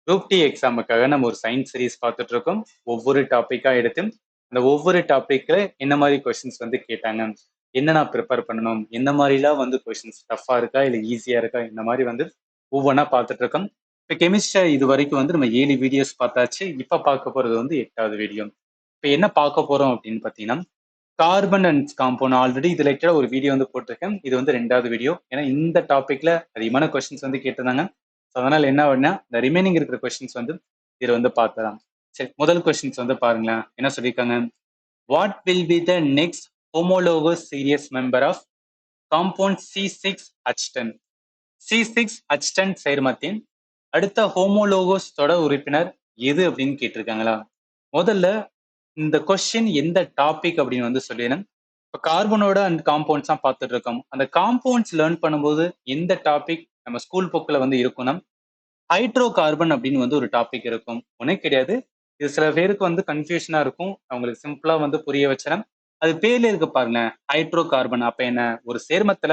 Group D எக்ஸாமுக்காக நம்ம ஒரு science series பார்த்துட்டு இருக்கோம். ஒவ்வொரு டாப்பிக்கா எடுத்து அந்த ஒவ்வொரு டாபிக்ல என்ன மாதிரி கொஸ்டின்ஸ் வந்து கேட்டாங்க, என்ன நான் ப்ரிப்பேர் பண்ணணும், என்ன மாதிரிலாம் வந்து கொஸ்டின்ஸ் டஃபா இருக்கா இல்லை ஈஸியா இருக்கா, இந்த மாதிரி வந்து ஒவ்வொன்றா பார்த்துட்டு இருக்கோம். இப்போ கெமிஸ்ட்ரி இது வரைக்கும் வந்து நம்ம 7 வீடியோஸ் பார்த்தாச்சு. இப்போ பார்க்க போறது வந்து 8வது வீடியோ. இப்போ என்ன பார்க்க போறோம் அப்படின்னு பார்த்தீங்கன்னா, கார்பன் அண்ட் காம்பவுண்ட். ஆல்ரெடி இது ரிலேட்டடா ஒரு வீடியோ வந்து போட்டிருக்கேன். இது வந்து 2வது வீடியோ. ஏன்னா இந்த டாபிக்ல அதிகமான கொஸ்டின்ஸ் வந்து கேட்டிருந்தாங்க. அதனால என்ன ஆகுதுன்னா இந்த ரிமைனிங் இருக்கிற கொஸ்டின்ஸ் வந்து இதுல வந்து பார்க்கலாம். சரி, முதல் கொஸ்டின்ஸ் வந்து பாருங்களேன். என்ன சொல்லியிருக்காங்க? What will be the next homologous series member of compound C6H10? C6H10 சேர்மத்தின் அடுத்த ஹோமோலோகோஸ் தொடர் உறுப்பினர் எது அப்படின்னு கேட்டிருக்காங்களா? முதல்ல இந்த கொஸ்டின் எந்த டாபிக் அப்படின்னு வந்து சொல்லிடணும். இப்போ கார்பனோட அண்ட் காம்பவுண்ட்ஸ் தான் பார்த்துட்டு இருக்கோம். அந்த காம்பவுண்ட்ஸ் லேர்ன் பண்ணும்போது எந்த டாபிக் நம்ம ஸ்கூல் புக்கில் வந்து இருக்கணும்? ஹைட்ரோ கார்பன் அப்படின்னு வந்து ஒரு டாபிக் இருக்கும். ஒன்னே கிடையாது. இது சில பேருக்கு வந்து கன்ஃபியூஷனா இருக்கும். அவங்களுக்கு சிம்பிளா வந்து புரிய வச்சேன். அது பேர்ல இருக்கு பாருங்க, ஹைட்ரோ கார்பன். அப்ப என்ன? ஒரு சேர்மத்துல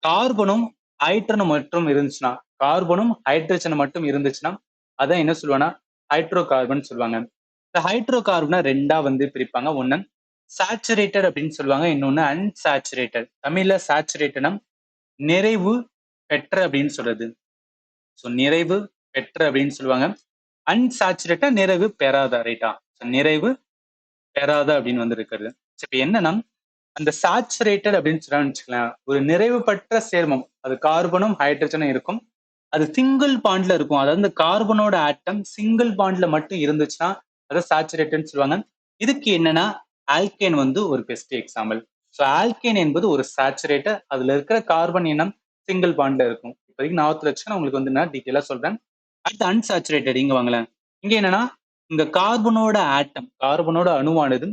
கார்பனும் ஹைட்ரனும் மட்டும் இருந்துச்சுன்னா, கார்பனும் ஹைட்ரஜன் மட்டும் இருந்துச்சுன்னா, அதான் என்ன சொல்லுவாங்கன்னா ஹைட்ரோ கார்பன் சொல்லுவாங்க. இந்த ஹைட்ரோ கார்பனை ரெண்டா வந்து பிரிப்பாங்க. ஒன்னு சாச்சுரேட்டட் அப்படின்னு சொல்லுவாங்க, இன்னொன்னு அன்சாச்சுரேட்டட். தமிழ்ல சாச்சுரேட்டட்னா நிறைவு பெற்ற அப்படின்னு சொல்றது. ஸோ நிறைவு பெற்ற அப்படின்னு சொல்லுவாங்க. அன்சாச்சுரேட்டா நிறைவு பெறாத, ரைட்டா? நிறைவு பெறாத அப்படின்னு வந்து இருக்கிறது. இப்ப என்னன்னா, அந்த சாச்சுரேட்டட் அப்படின்னு சொல்லான்னு வச்சுக்கலாம், ஒரு நிறைவு பெற்ற சேர்மம், அது கார்பனும் ஹைட்ரஜனும் இருக்கும். அது சிங்கிள் பாண்ட்ல இருக்கும். அதாவது இந்த கார்பனோட ஆட்டம் சிங்கிள் பாண்ட்ல மட்டும் இருந்துச்சுன்னா அதை சாச்சுரேட்டட்னு சொல்லுவாங்க. இதுக்கு என்னன்னா ஆல்கேன் வந்து ஒரு பெஸ்ட் எக்ஸாம்பிள். ஸோ ஆல்கேன் என்பது ஒரு சாச்சுரேட்டர். அதுல இருக்கிற கார்பன் எண்ணம் சிங்கிள் பாண்ட்ல இருக்கும். இப்போதைக்கு ஞாபகத்துல வச்சுன்னா உங்களுக்கு வந்து நான் டீட்டெயிலா சொல்றேன். அடுத்து அன்சாச்சுரேட்டட் இங்க வாங்கலாம். இங்க என்னன்னா, இந்த கார்பனோட ஆட்டம், கார்பனோட அணுவானது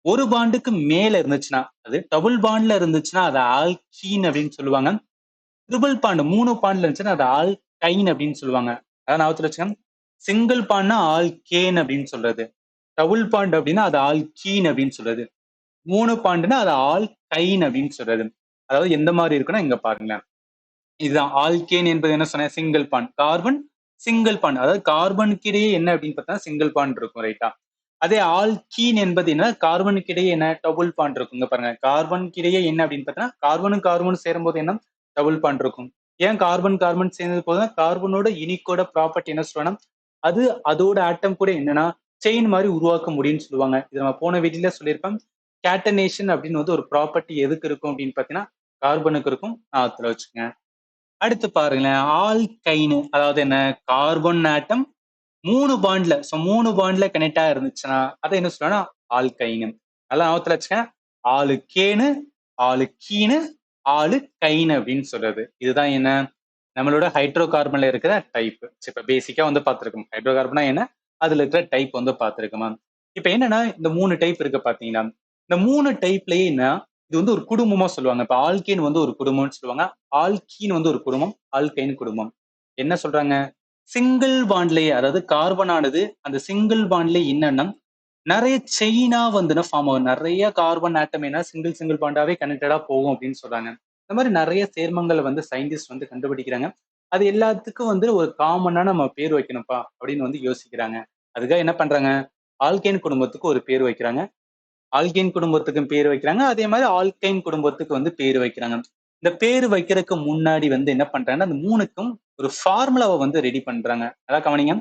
ஒரு பாண்டுக்கு மேல இருந்துச்சுன்னா, அது டபுள் பாண்ட்ல இருந்துச்சுன்னா அதை ஆல்கீன் அப்படின்னு சொல்லுவாங்க. ட்ரிபிள் பாண்ட் 3 பாண்ட்ல இருந்துச்சுன்னா அது ஆல்கைன் அப்படின்னு சொல்லுவாங்க. அதான் ஞாபகத்துல வச்சுக்கோங்க. சிங்கிள் பாண்ட்னா ஆல்கேன் அப்படின்னு சொல்றது. டபுள் பாண்ட் அப்படின்னா அது ஆல்கீன் அப்படின்னு சொல்றது. 3 பாண்ட்னா அது ஆல்கைன் அப்படின்னு சொல்றது. அதாவது எந்த மாதிரி இருக்குன்னா இங்க பாருங்களேன். இதுதான் ஆல்கேன் என்பது என்ன சொன்னேன்? Single bond. Carbon single bond. அதாவது கார்பனுக்கு இடையே என்ன அப்படின்னு பார்த்தா சிங்கிள் பாண்ட் இருக்கும், ரைட்டா? அதே ஆல்கீன் என்பது என்ன? கார்பனுக்கு இடையே என்ன? டபுள் பாண்ட் இருக்கும். இங்க பாருங்க, கார்பனுக்கு இடையே என்ன அப்படின்னு பார்த்தா கார்பனும் கார்பனும் சேரும்போது என்ன? டபுள் பாண்ட் இருக்கும். ஏன் கார்பன் கார்பன் சேர்ந்தது போதும்? கார்பனோட யூனிக்கோட ப்ராப்பர்ட்டி என்ன சொல்லுவாங்கன்னா, அது அதோட ஆட்டம் கூட என்னன்னா செயின் மாதிரி உருவாக்க முடியும்னு சொல்லுவாங்க. இது நம்ம போன வீடியோல சொல்லியிருப்போம். கேட்டனேஷன் அப்படின்னு வந்து ஒரு ப்ராப்பர்ட்டி எதுக்கு இருக்கும் அப்படின்னு பார்த்தீங்கன்னா கார்பனுக்கு இருக்கும். அதுல வச்சுக்கோங்க. அடுத்து பாருங்களேன், ஆல்கைனு. அதாவது என்ன? கார்பன் ஆட்டம் 3 பாண்ட்ல, ஸோ 3 பாண்ட்ல கனெக்டா இருந்துச்சுன்னா அதை என்ன சொல்லுவாங்கன்னா ஆல்கைனு. நல்லா ஞாபகத்துல வச்சுக்க. ஆலுக்கேனு, ஆலுக்கீனு, ஆலுகைனு அப்படின்னு சொல்றது. இதுதான் என்ன? நம்மளோட ஹைட்ரோ கார்பன்ல இருக்கிற டைப். இப்ப பேசிக்கா வந்து பார்த்திருக்கோம் ஹைட்ரோ கார்பனா என்ன, அதுல இருக்கிற டைப் வந்து பார்த்திருக்கோமா. இப்ப என்னன்னா இந்த 3 டைப் இருக்கு பாத்தீங்கன்னா, இந்த 3 டைப்லயே என்ன, இது வந்து ஒரு குடும்பமா சொல்லுவாங்க. இப்ப ஆல்கேன் வந்து ஒரு குடும்பம்னு சொல்லுவாங்க, ஆல்கீன் வந்து ஒரு குடும்பம், ஆல்கைன் குடும்பம். என்ன சொல்றாங்க? சிங்கிள் பாண்ட்லயே, அதாவது கார்பன் ஆனது அந்த சிங்கிள் பாண்ட்லயே என்னன்னா நிறைய செயினா வந்து ஃபார்ம் ஆகும். நிறைய கார்பன் ஆட்டம் என்ன சிங்கிள் சிங்கிள் பாண்டாவே கனெக்டடா போகும் அப்படின்னு சொல்றாங்க. இந்த மாதிரி நிறைய சேர்மங்களை வந்து சயின்டிஸ்ட் வந்து கண்டுபிடிக்கிறாங்க. அது எல்லாத்துக்கும் வந்து ஒரு காமனா நம்ம பேர் வைக்கணும்ப்பா அப்படின்னு வந்து யோசிக்கிறாங்க. அதுக்காக என்ன பண்றாங்க? ஆல்கேன் குடும்பத்துக்கு ஒரு பேர் வைக்கிறாங்க, ஆல்கேன் குடும்பத்துக்கும் பேர் வைக்கிறாங்க, அதே மாதிரி ஆல்கைன் குடும்பத்துக்கு வந்து பேர் வைக்கிறாங்க. இந்த பேர் வைக்கிறதுக்கு முன்னாடி வந்து என்ன பண்றாங்கன்னா அந்த மூணுக்கும் ஒரு ஃபார்முலாவை வந்து ரெடி பண்றாங்க. அதான் கவனிங்க.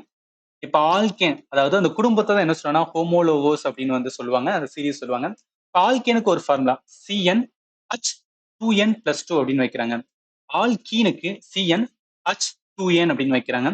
இப்ப ஆல்கேன், அதாவது அந்த குடும்பத்தை தான் என்ன சொல்றாங்கன்னா ஹோமோலோகோஸ் அப்படின்னு வந்து சொல்லுவாங்க, அந்த சீரிஸ் சொல்லுவாங்க. இப்ப ஆல்கேனுக்கு ஒரு ஃபார்முலா CnH2n+2 அப்படின்னு வைக்கிறாங்க. ஆல்கீனுக்கு CnH2n அப்படின்னு வைக்கிறாங்க.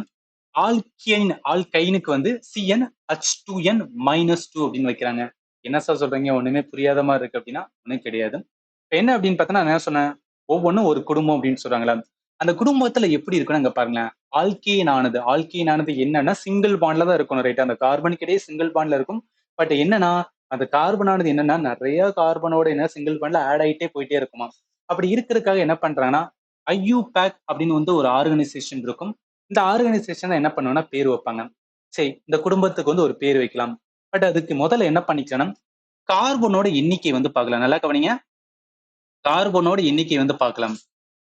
ஆல்கைனுக்கு வந்து CnH2n-2 அப்படின்னு வைக்கிறாங்க. என்ன சார் சொல்றீங்க? ஒண்ணுமே புரியாத மாதிரி இருக்கு அப்படின்னா ஒண்ணும் கிடையாது. இப்ப என்ன அப்படின்னு பார்த்தோன்னா நான் என்ன சொன்னேன்? ஒவ்வொன்றும் ஒரு குடும்பம் அப்படின்னு சொல்றாங்களா. அந்த குடும்பத்துல எப்படி இருக்குன்னு அங்க பாருங்களேன். ஆல்கீன் ஆனது என்னன்னா சிங்கிள் பாண்ட்ல தான் இருக்கணும், ரைட்? அந்த கார்பனுக்கு இடையே சிங்கிள் பாண்ட்ல இருக்கும். பட் என்னன்னா அந்த கார்பன் ஆனது என்னன்னா நிறைய கார்பனோட என்ன சிங்கிள் பாண்ட்ல ஆட் ஆயிட்டே போயிட்டே இருக்குமா. அப்படி இருக்கிறதுக்காக என்ன பண்றாங்கன்னா ஐயூபேக் அப்படின்னு வந்து ஒரு ஆர்கனைசேஷன் இருக்கும். இந்த ஆர்கனைசேஷன் என்ன பண்ணுவாங்கன்னா பேர் வைப்பாங்க. சரி, இந்த குடும்பத்துக்கு வந்து ஒரு பேர் வைக்கலாம். பட் அதுக்கு முதல்ல என்ன பண்ணிக்கணும்? கார்பனோட எண்ணிக்கை வந்து பார்க்கலாம். நல்லா கவனிங்க. கார்பனோட எண்ணிக்கை வந்து பார்க்கலாம்.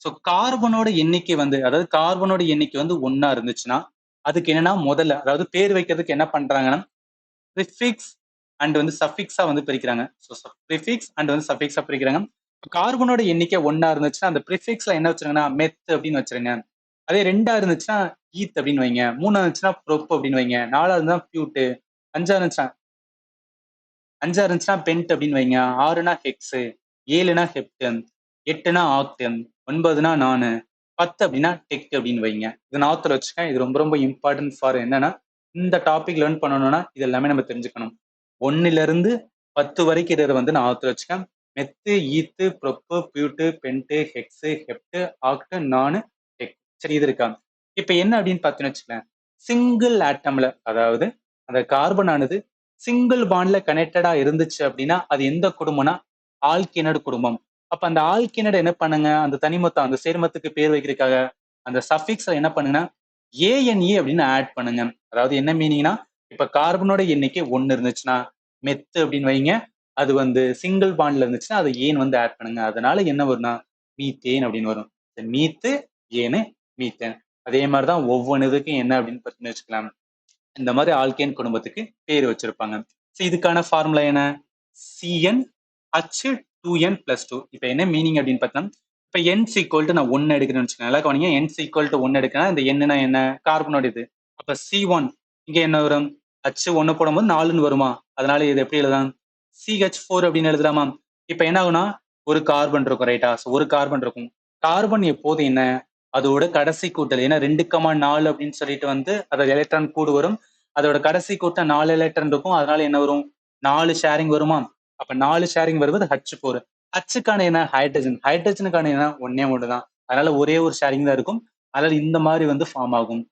ஸோ கார்பனோட எண்ணிக்கை வந்து அதாவது கார்பனோட எண்ணிக்கை வந்து ஒண்ணா இருந்துச்சுன்னா அதுக்கு என்னன்னா முதல்ல அதாவது பேர் வைக்கிறதுக்கு என்ன பண்றாங்கன்னா ப்ரிஃபிக்ஸ் அண்ட் வந்து சஃபிக்ஸா வந்து பிரிக்கிறாங்க. ஸோ ப்ரிஃபிக்ஸ் அண்ட் வந்து சஃபிக்ஸா பிரிக்கிறாங்க. கார்பனோட எண்ணிக்கை ஒண்ணா இருந்துச்சுன்னா அந்த ப்ரிஃபிக்ஸ்ல என்ன வச்சிருங்கன்னா மெத் அப்படின்னு வச்சிருங்க. அதே ரெண்டா இருந்துச்சுன்னா ஈத் அப்படின்னு வைங்க. மூணா இருந்துச்சுன்னா ப்ரொப் அப்படின்னு வைங்க. நாலா இருந்தா பியூட்டு. அஞ்சா இருந்துச்சுன்னா பென்ட் அப்படின்னு வைங்க. ஆறுனா ஹெக்ஸ், ஏழுனா ஹெப்டன், எட்டுனா ஆக்டன், ஒன்பதுனா நானு, 10 அப்படின்னா டெக் அப்படின்னு வைங்க. இது நாத்துல வச்சுக்கேன். இது ரொம்ப ரொம்ப இம்பார்ட்டன்ட் ஃபார் என்னன்னா இந்த டாபிக் லேர்ன் பண்ணணும்னா இது எல்லாமே நம்ம தெரிஞ்சுக்கணும். 1ல இருந்து 10 வரைக்கும் இதை வந்து நான் ஆத்துல வச்சுக்கேன். மெத்து, ஈத்து, ப்ரொப்பு, பியூட்டு, பென்ட்டு, ஹெக்ஸு, ஹெப்டு, ஆக்டு, நானு, டெக். சரி இது இருக்கா? இப்ப என்ன அப்படின்னு பார்த்தீங்கன்னு வச்சுக்கேன். சிங்கிள் ஆட்டம்ல அதாவது அந்த கார்பன் ஆனது சிங்கிள் பாண்ட்ல கனெக்டடா இருந்துச்சு அப்படின்னா அது எந்த குடும்பம்னா ஆல்கினட் குடும்பம். அப்ப அந்த ஆல்கினட் என்ன பண்ணுங்க அந்த தனிமத்தம் அந்த சேர்மத்துக்கு பேர் வைக்கிறதுக்காக அந்த சஃபிக்ஸ்ல என்ன பண்ணுங்கன்னா ஏஎன்இ அப்படின்னு ஆட் பண்ணுங்க. அதாவது என்ன மீனிங்னா இப்ப கார்பனோட எண்ணிக்கை 1 இருந்துச்சுன்னா மெத்து அப்படின்னு வைங்க. அது வந்து சிங்கிள் பாண்ட்ல இருந்துச்சுன்னா அது ஏன் வந்து ஆட் பண்ணுங்க. அதனால என்ன வரும்னா மீத்தேன் அப்படின்னு வரும். மீத்து ஏனு மீத்தேன். அதே மாதிரிதான் ஒவ்வொன்று இதுக்கும் என்ன அப்படின்னு பார்த்தீங்கன்னு வச்சுக்கலாம். இந்த மாதிரி ஆல்கேன் குடும்பத்துக்கு பேர் வச்சிருப்பாங்க. இதுக்கான ஃபார்முலா என்ன? Cn H2n+2. இப்ப என்ன மீனிங் அப்படின்னு பார்த்தோம்னா இப்ப n ஈக்குவல் டு நான் 1 எடுக்கிறேன்னு வச்சுக்கோங்க. நல்லா கவனிங்க. n ஈக்குவல் டு 1 எடுக்கிறேன். இந்த என்னன்னா என்ன? கார்பனோட இது. அப்ப C1 இங்க என்ன வரும்? H1 போடும்போது 4ன்னு வருமா? அதனால இது எப்படி எழுதலாம்? CH4 அப்படின்னு எழுதலாமா? இப்ப என்ன ஆகும்னா ஒரு கார்பன் இருக்கும் ரைட்டா? ஒரு கார்பன் இருக்கும். கார்பன் எப்போது என்ன? அதோட கடைசி கூட்டல் ஏன்னா 2,4 அப்படின்னு சொல்லிட்டு வந்து அதோட எலக்ட்ரான் கூடு வரும். அதோட கடைசி கூட்டம் 4 எலக்ட்ரான் இருக்கும். அதனால என்ன வரும்? 4 ஷேரிங் வருமா? அப்ப 4 ஷேரிங் வருவது H4. Hக்கான என்ன? ஹைட்ரஜன். ஹைட்ரஜனுக்கான என்ன? ஒண்ணே ஒண்ணுதான். அதனால ஒரே ஒரு ஷேரிங் தான் இருக்கும். அதனால இந்த மாதிரி வந்து ஃபார்ம் ஆகும்.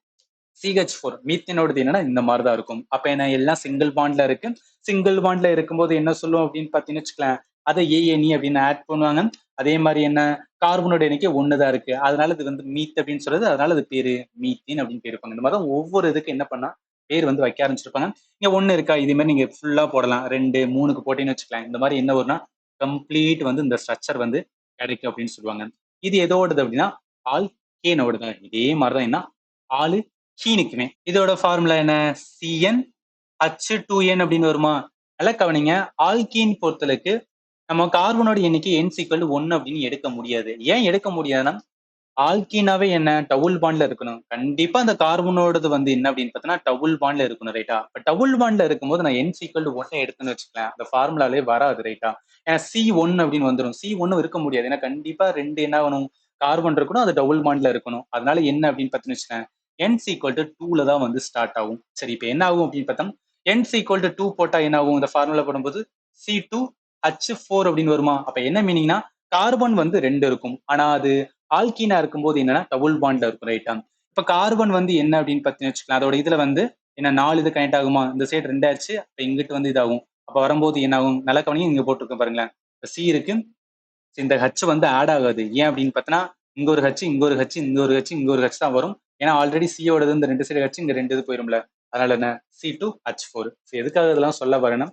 CH4 மீத்தேனோடது என்னன்னா இந்த மாதிரி தான் இருக்கும். அப்ப என்ன எல்லாம் சிங்கிள் பாண்ட்ல இருக்கு. சிங்கிள் பாண்ட்ல இருக்கும்போது என்ன சொல்லுவோம் அப்படின்னு பாத்தீங்கன்னு வச்சுக்கலாம். அதை ஏஎன்இ அப்படின்னு ஆட் பண்ணுவாங்க. அதே மாதிரி என்ன கார்பனோட எண்ணிக்கை 1 தான் இருக்கு. அதனால இது வந்து மீத் அப்படின்னு சொல்றது. அதனால அது பேரு மீத்தேன் அப்படின்னு பேர் இருப்பாங்க. இந்த மாதிரி தான் ஒவ்வொரு இதுக்கு என்ன பண்ணா பேர் வந்து வைக்க ஆரம்பிச்சிருப்பாங்க. இங்க 1 இருக்கா இதே மாதிரி நீங்க ஃபுல்லா போடலாம். 2, 3க்கு போட்டீங்கன்னு வச்சுக்கலாம். இந்த மாதிரி என்ன வரும்னா கம்ப்ளீட் வந்து இந்த ஸ்ட்ரக்சர் வந்து கிடைக்கும் அப்படின்னு சொல்லுவாங்க. இது எதோடது அப்படின்னா ஆல்கேனோட தான். இதே மாதிரி தான் என்ன ஆளு கீனுக்குமே. இதோட ஃபார்முலா என்ன? Cn H2n அப்படின்னு வருமா? நல்லா கவனிங்க. ஆல்கீன் பொறுத்தளவுக்கு நம்ம கார்பனோட எண்ணிக்கை n = 1 அப்படின்னு எடுக்க முடியாது. ஏன் எடுக்க முடியாதுன்னா ஆல்கீனாவே என்ன டபுள் பாண்ட்ல இருக்கணும். கண்டிப்பா அந்த கார்பனோடது வந்து என்ன அப்படின்னு பார்த்தோம்னா டபுள் பாண்ட்ல இருக்கணும் ரைட்டா? இப்ப டபுள் பாண்ட்ல இருக்கும்போது நான் n = 1 எடுத்தேன்னு வச்சுக்கலேன். அந்த ஃபார்முலாலே வராது ரைட்டா? ஏன்னா C1 அப்படின்னு வந்துரும். C1 இருக்க முடியாது. ஏன்னா கண்டிப்பா 2 என்ன ஆகணும்? கார்பன் இருக்கணும். அது டபுள் பாண்ட்ல இருக்கணும். அதனால என்ன அப்படின்னு பார்த்தீங்கன்னு வச்சுக்கோங்க. n = 2ல தான் வந்து ஸ்டார்ட் ஆகும். சரி இப்ப என்ன ஆகும் அப்படின்னு பார்த்தா n = 2 போட்டா என்ன ஆகும்? இந்த ஃபார்முலா போடும்போது C2H4 அப்படின்னு வருமா? அப்ப என்ன மீனிங்னா கார்பன் வந்து 2 இருக்கும். ஆனா அது ஆல்கீனா இருக்கும்போது என்னன்னா டபுள் பாண்ட்ல இருக்கும் ரைட்டா? இப்ப கார்பன் வந்து என்ன அப்படின்னு பார்த்தீங்கன்னு வச்சுக்கலாம். அதோட இதுல வந்து என்ன 4 இது கனெக்ட் ஆகுமா? இந்த சைடு 2 ஆச்சு. அப்ப இங்கிட்டு வந்து இதாகும். அப்ப வரும்போது என்ன ஆகும்? நல்ல கவனிங்க இங்க போட்டிருக்கேன் பாருங்களேன். சி இருக்கு. இந்த ஹச் வந்து ஆட் ஆகாது. ஏன் அப்படின்னு பார்த்தோன்னா இங்க ஒரு ஹச், இங்க ஒரு ஹச், இங்க ஒரு ஹச், இங்க ஒரு ஹச் தான் வரும். ஏன்னா ஆல்ரெடி சியோடது இந்த 2 சைடு ஹச், இங்க 2 இது போயிரும்ல. அதனால என்ன C2H4. எதுக்காக இதெல்லாம் சொல்ல வரேன்னா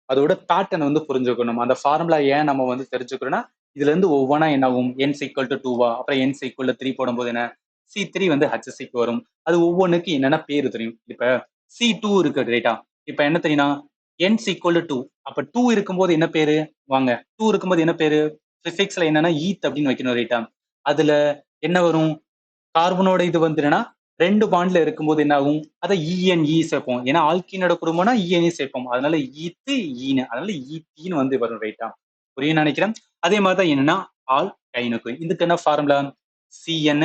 அதோட பேட்டர்ன் வந்து புரிஞ்சுக்கணும். அந்த ஃபார்முலா ஏன் நம்ம வந்து தெரிஞ்சுக்கிறோம்னா இதுல இருந்து ஒவ்வொன்றா என்ன ஆகும்? n = 2வா? அப்புறம் n = 3 போடும்போது என்ன? C3 வந்து HCக்கு வரும். அது ஒவ்வொன்றுக்கு என்னென்ன பேரு தெரியும். இப்ப C2 இருக்கு ரைட்டா? இப்ப என்ன தெரியும்னா n = 2. அப்ப 2 இருக்கும்போது என்ன பேரு? வாங்க. 2 இருக்கும்போது என்ன பேரு? ப்ரிஃபிக்ஸ்ல என்னன்னா ஈத் அப்படின்னு வைக்கணும் ரைட்டா? அதுல என்ன வரும்? கார்பனோட இது வந்து என்னன்னா 2 பாண்ட்ல இருக்கும்போது என்ன ஆகும்? அதை இஎன்இ சேர்ப்போம். ஏன்னா ஆல்கீனோட குடும்பம்னா இஎன்இ சேர்ப்போம். அதனால ஈத்து ஈனு. அதனால ஈத்தீன்னு வந்து வரும் ரைட்டா? புரியும்னு நினைக்கிறேன். அதே மாதிரி தான் என்னன்னா ஆல்கைனுக்கு. இதுக்கு என்ன ஃபார்முலா? Cn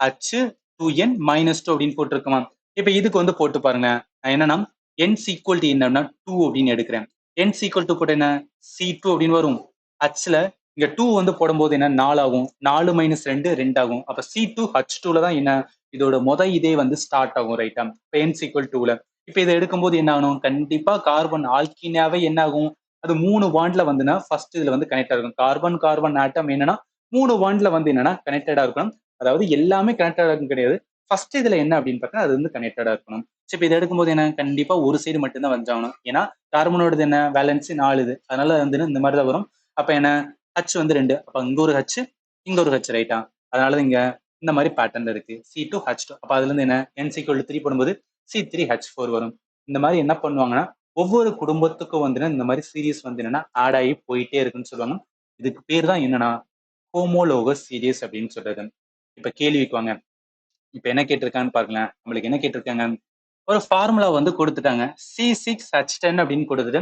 H2n-2 அப்படின்னு போட்டிருக்குமா? இப்ப இதுக்கு வந்து போட்டு பாருங்க. நான் என்னன்னா n = என்னன்னா 2 அப்படின்னு எடுக்கிறேன். n = போட்டு என்ன? C2 அப்படின்னு வரும். Hல இங்க 2 வந்து போடும்போது என்ன 4 ஆகும். 4 - 2 2 ஆகும். அப்ப C2H2ல தான் என்ன இதோட இதே வந்து ஸ்டார்ட் ஆகும் ரைட்டா? இப்ப n = 2ல. இப்ப இதை எடுக்கும்போது என்ன ஆகணும்? கண்டிப்பா கார்பன் ஆல்கீனாவே என்ன ஆகும்? அது 3 பாண்ட்ல வந்துன்னா ஃபர்ஸ்ட் இதுல வந்து கனெக்ட் ஆகும். கார்பன் கார்பன் ஆட்டம் என்னன்னா 3 பாண்ட்ல வந்து என்னன்னா கனெக்டடா இருக்கணும். அதாவது எல்லாமே கனெக்டடா இருக்கும் கிடையாது. ஃபர்ஸ்ட் இதுல என்ன அப்படின்னு பார்த்தா அது வந்து கனெக்டடா இருக்கணும். சரி இப்ப இதை எடுக்கும்போது என்ன கண்டிப்பா ஒரு சைடு மட்டும் தான் வந்தாகணும். ஏன்னா கார்பனோடது என்ன வேலன்சி 4 இது. அதனால வந்து இந்த மாதிரி தான் வரும். அப்ப என்ன H வந்து 2. அப்ப இங்க ஒரு H, இங்க ஒரு H ரைட்டா? அதனால இங்க இந்த மாதிரி பேட்டர்ன் இருக்கு C2H2. அப்ப அதுல இருந்து என்ன N=3 போடும்போது C3H4 வரும். இந்த மாதிரி என்ன பண்ணுவாங்கன்னா ஒவ்வொரு குடும்பத்துக்கும் வந்து இந்த மாதிரி சீரிஸ் வந்து என்னன்னா ஆட் ஆகி போயிட்டே இருக்குன்னு சொல்லுவாங்க. இதுக்கு பேர் தான் என்னன்னா ஹோமோலோகஸ் சீரிஸ் அப்படின்னு சொல்றது. இப்ப கேள்விக்கு வாங்க. இப்ப என்ன கேட்டிருக்கான்னு பாருங்களேன். நம்மளுக்கு என்ன கேட்டிருக்காங்க, ஒரு ஃபார்முலா வந்து கொடுத்துட்டாங்க. C6H10 அப்படின்னு கொடுத்துட்டு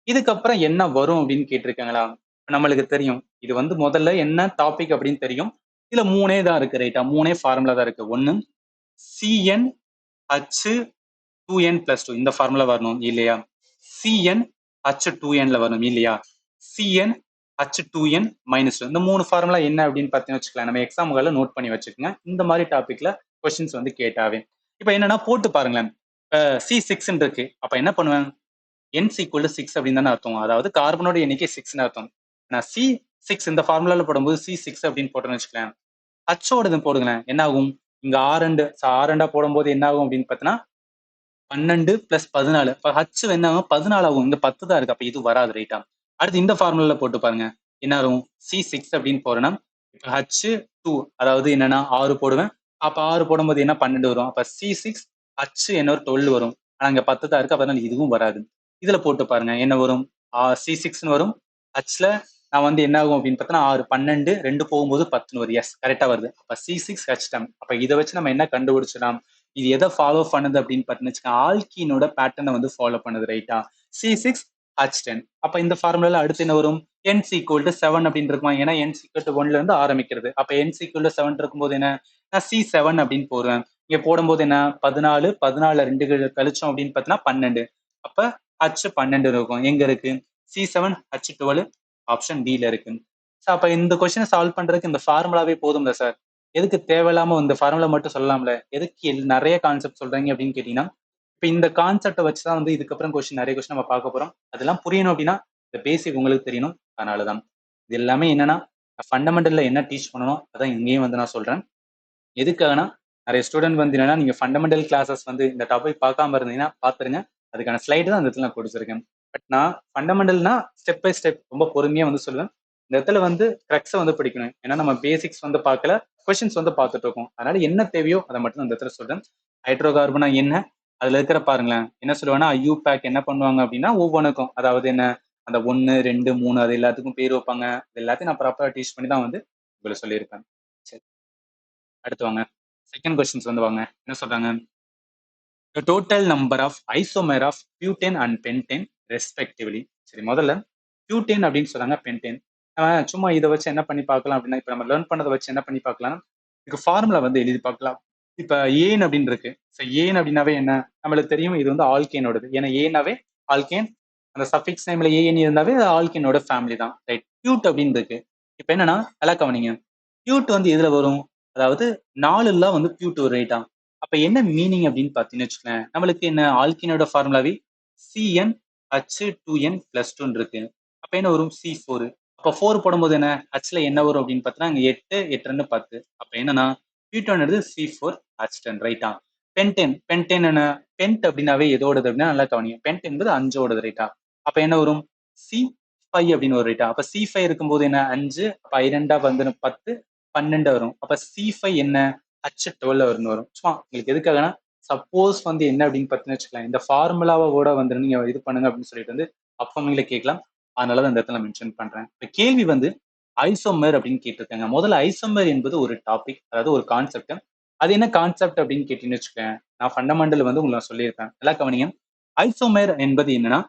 இதுக்கப்புறம் என்ன வரும் அப்படின்னு கேட்டிருக்காங்களா. நம்மளுக்கு தெரியும் இது வந்து முதல்ல என்ன டாபிக் அப்படின்னு தெரியும். இதுல மூணே தான் இருக்கு ரைட்டா, மூணே ஃபார்முலா தான் இருக்கு. ஒன்னு CnH2n+2 இந்த ஃபார்முலா வரணும் இல்லையா, CnH2nல வரணும் இல்லையா, CnH2n-2 இந்த மூணு ஃபார்முலா என்ன அப்படின்னு பார்த்தீங்கன்னு வச்சுக்கலாம். நம்ம எக்ஸாம்களை நோட் பண்ணி வச்சுக்கோங்க. இந்த மாதிரி டாபிக்ல கொஸ்டின்ஸ் வந்து கேட்டாவே இப்ப என்னன்னா போட்டு பாருங்களேன். C6 இருக்கு. அப்ப என்ன பண்ணுவேன், N=6 அப்படின்னு தானே அர்த்தம். அதாவது கார்பனோட எண்ணிக்கை 6ன்னு அர்த்தம். நான் C6 இந்த ஃபார்முலால போடும்போது C6 அப்படின்னு போட்டேன்னு வச்சுக்கலாம். ஹச்சோடது போடுங்களேன், என்ன ஆகும், இங்க ஆரண்டா போடும்போது என்ன ஆகும் அப்படின்னு பார்த்தீங்கன்னா 12 + 14. இப்ப ஹச் என்ன ஆகும் 14 ஆகும். இங்க 10 தான் இருக்கு. அப்ப இது வராது ரைட்டா. அடுத்து இந்த ஃபார்முலால போட்டு பாருங்க. என்ன ஆகும், C6 அப்படின்னு போறேன்னா இப்ப H2 அதாவது என்னன்னா 6 போடுவேன். அப்ப 6 போடும்போது என்ன 12 வரும். அப்ப C6 H என்ன ஒரு 12 வரும். ஆனா இங்க 10 தான் இருக்கு. அப்ப அதனால இதுவும் வராது. இதுல போட்டு பாருங்க என்ன வரும், C6ன்னு வரும். Hல நான் வந்து என்ன ஆகும் அப்படின்னு பார்த்தா 6 12 2 போகும்போது 10 வரும். எஸ் கரெக்டா வருது. அப்ப C6H10. அப்ப இதை வச்சு நம்ம என்ன கண்டுபிடிச்சலாம், இது எதை ஃபாலோ பண்ணுது அப்படின்னு பார்த்தீங்கன்னா ஆல்கீனோட பேட்டர்னை வந்து ஃபாலோ பண்ணுது ரைட்டா. C6H10. அப்ப இந்த ஃபார்முலால அடுத்து என்ன வரும், N=7 அப்படின்னு இருக்குமா. ஏன்னா N=1ல இருந்து ஆரம்பிக்கிறது. அப்ப N=7 இருக்கும்போது என்ன, நான் C7 அப்படின்னு போடுவேன். இங்க போடும்போது என்ன 14 14 2 கழிச்சோம் அப்படின்னு பார்த்தீங்கன்னா 12. அப்ப H12 இருக்கும். எங்க இருக்கு, C7H12 ஆப்ஷன் D ல இருக்கு. அப்ப இந்த கொஸ்டினை சால்வ் பண்றதுக்கு இந்த ஃபார்முலாவே போதும்ல சார். எதுக்கு தேவையில்லாம இந்த ஃபார்முலா மட்டும் சொல்லலாம்ல, எதுக்கு நிறைய கான்செப்ட் சொல்றீங்க அப்படின்னு கேட்டீங்கன்னா, இப்ப இந்த கான்செப்டை வச்சுதான் வந்து இதுக்கப்புறம் நிறைய கொஸ்டின் நம்ம பார்க்க போறோம். அதெல்லாம் புரியணும் அப்படின்னா இந்த பேசிக் உங்களுக்கு தெரியணும். அதனாலதான் இது எல்லாமே என்னன்னா ஃபண்டமெண்டல்ல என்ன டீச் பண்ணணும் அதான் இங்கேயும் வந்து நான் சொல்றேன். எதுக்காகனா நிறைய ஸ்டூடெண்ட் வந்து என்னன்னா நீங்க ஃபண்டமெண்டல் கிளாஸஸ் வந்து இந்த டாபிக் பார்க்காம இருந்தீங்கன்னா பாத்துருங்க. அதுக்கான ஸ்லைடு தான் அந்த இடத்துல நான் கொடுத்துருக்கேன். பட் நான் ஃபண்டமெண்டல்னா ஸ்டெப் பை ஸ்டெப் ரொம்ப பொறுமையா வந்து சொல்லுவேன். இந்த இடத்துல வந்து க்ரக்ஸை வந்து படிக்கணும். ஏன்னா நம்ம பேசிக்ஸ் வந்து பார்க்கல, கொஸ்டின்ஸ் வந்து பார்த்துட்டு இருக்கோம். அதனால என்ன தேவையோ அதை மட்டும் இந்த இடத்துல சொல்றேன். ஹைட்ரோ கார்பனா என்ன, அதுல இருக்கிற பாருங்களேன் என்ன சொல்லுவாங்கன்னா ஐயூபேக் என்ன பண்ணுவாங்க அப்படின்னா ஒவ்வொன்றுக்கும், அதாவது என்ன அந்த 1 2 3 அது எல்லாத்துக்கும் பேர் வைப்பாங்க. அது எல்லாத்தையும் நான் ப்ராப்பரா டீச் பண்ணி தான் வந்து உங்களுக்கு சொல்லியிருப்பேன். சரி, அடுத்து வாங்க. செகண்ட் கொஸ்டின்ஸ் வந்து வாங்க. என்ன சொல்றாங்க, the total number of isomer of butane and pentane respectively. சரி, முதல்ல பியூட்டேன் அப்படின்னு சொல்றாங்க, பென்டேன். சும்மா இதை வச்சு என்ன பண்ணி பார்க்கலாம் அப்படின்னா, இப்ப நம்ம லேர்ன் பண்ணதை வச்சு என்ன பண்ணி பார்க்கலாம், இதுக்கு ஃபார்முலா வந்து எழுதி பார்க்கலாம். இப்ப ஏன் அப்படின்னு இருக்கு. ஏன் அப்படின்னாவே என்ன, நம்மளுக்கு தெரியும் இது வந்து ஆல்கேனோடது. ஏன்னா ஏனாவே ஆல்கேன், அந்த சஃபிக்ஸ் நேம்ல ஏன் இருந்தாவே ஆல்கேனோட ஃபேமிலி தான் ரைட். பியூட் அப்படின்னு இருக்கு. இப்ப என்னன்னா நல்லா கவனிங்க, பியூட் வந்து எதுல வரும், அதாவது 4 வந்து பியூட் ஒரு ரைட்டா. அப்ப என்ன மீனிங் அப்படின்னு பாத்தீங்கன்னு வச்சுக்கோங்க, நம்மளுக்கு என்ன ஆல்கீனோட ஃபார்முலாவே CnH2n+2 இருக்கு. அப்ப என்ன வரும் C4. அப்ப 4 போடும்போது என்ன ஹச்ல என்ன வரும் அப்படின்னு பார்த்தீங்கன்னா இங்க 8 8 2 10. அப்ப என்னன்னா பியூட்டான் C4H10 ரைட்டா. பென்டேன் பென்டேன் என்ன, பென்ட் அப்படின்னாவே எதோடது அப்படின்னா நல்லா கவனிங்க, பென்ட் என்பது 5ஓடது ரைட்டா. அப்ப என்ன வரும் C5 அப்படின்னு ஒரு ரைட்டா. அப்ப C5 இருக்கும்போது என்ன 5, அப்ப 2 வந்து 10 12 வரும். அப்ப C5 என்ன H12 வரும். சும்மா உங்களுக்கு எதுக்காகனா சப்போஸ் வந்து என்ன அப்படின்னு பார்த்தீங்கன்னு வச்சுக்கலாம், இந்த ஃபார்முலாவை கூட வந்து நீங்க இது பண்ணுங்க அப்படின்னு சொல்லிட்டு வந்து அப்கமிங்ல கேட்கலாம். அதனால இந்த இடத்துல மென்ஷன் பண்றேன். இப்ப கேள்வி வந்து ஐசோமர் அப்படின்னு கேட்டிருக்காங்க. முதல்ல ஐசோமர் என்பது ஒரு டாபிக், அதாவது ஒரு கான்செப்ட். அது என்ன கான்செப்ட் அப்படின்னு கேட்டீங்கன்னு வச்சுக்கோங்க, நான் ஃபண்டமெண்டல் வந்து உங்களுக்கு சொல்லியிருப்பேன். நல்லா கவனிங்க. ஐசோமர் என்பது என்னன்னா,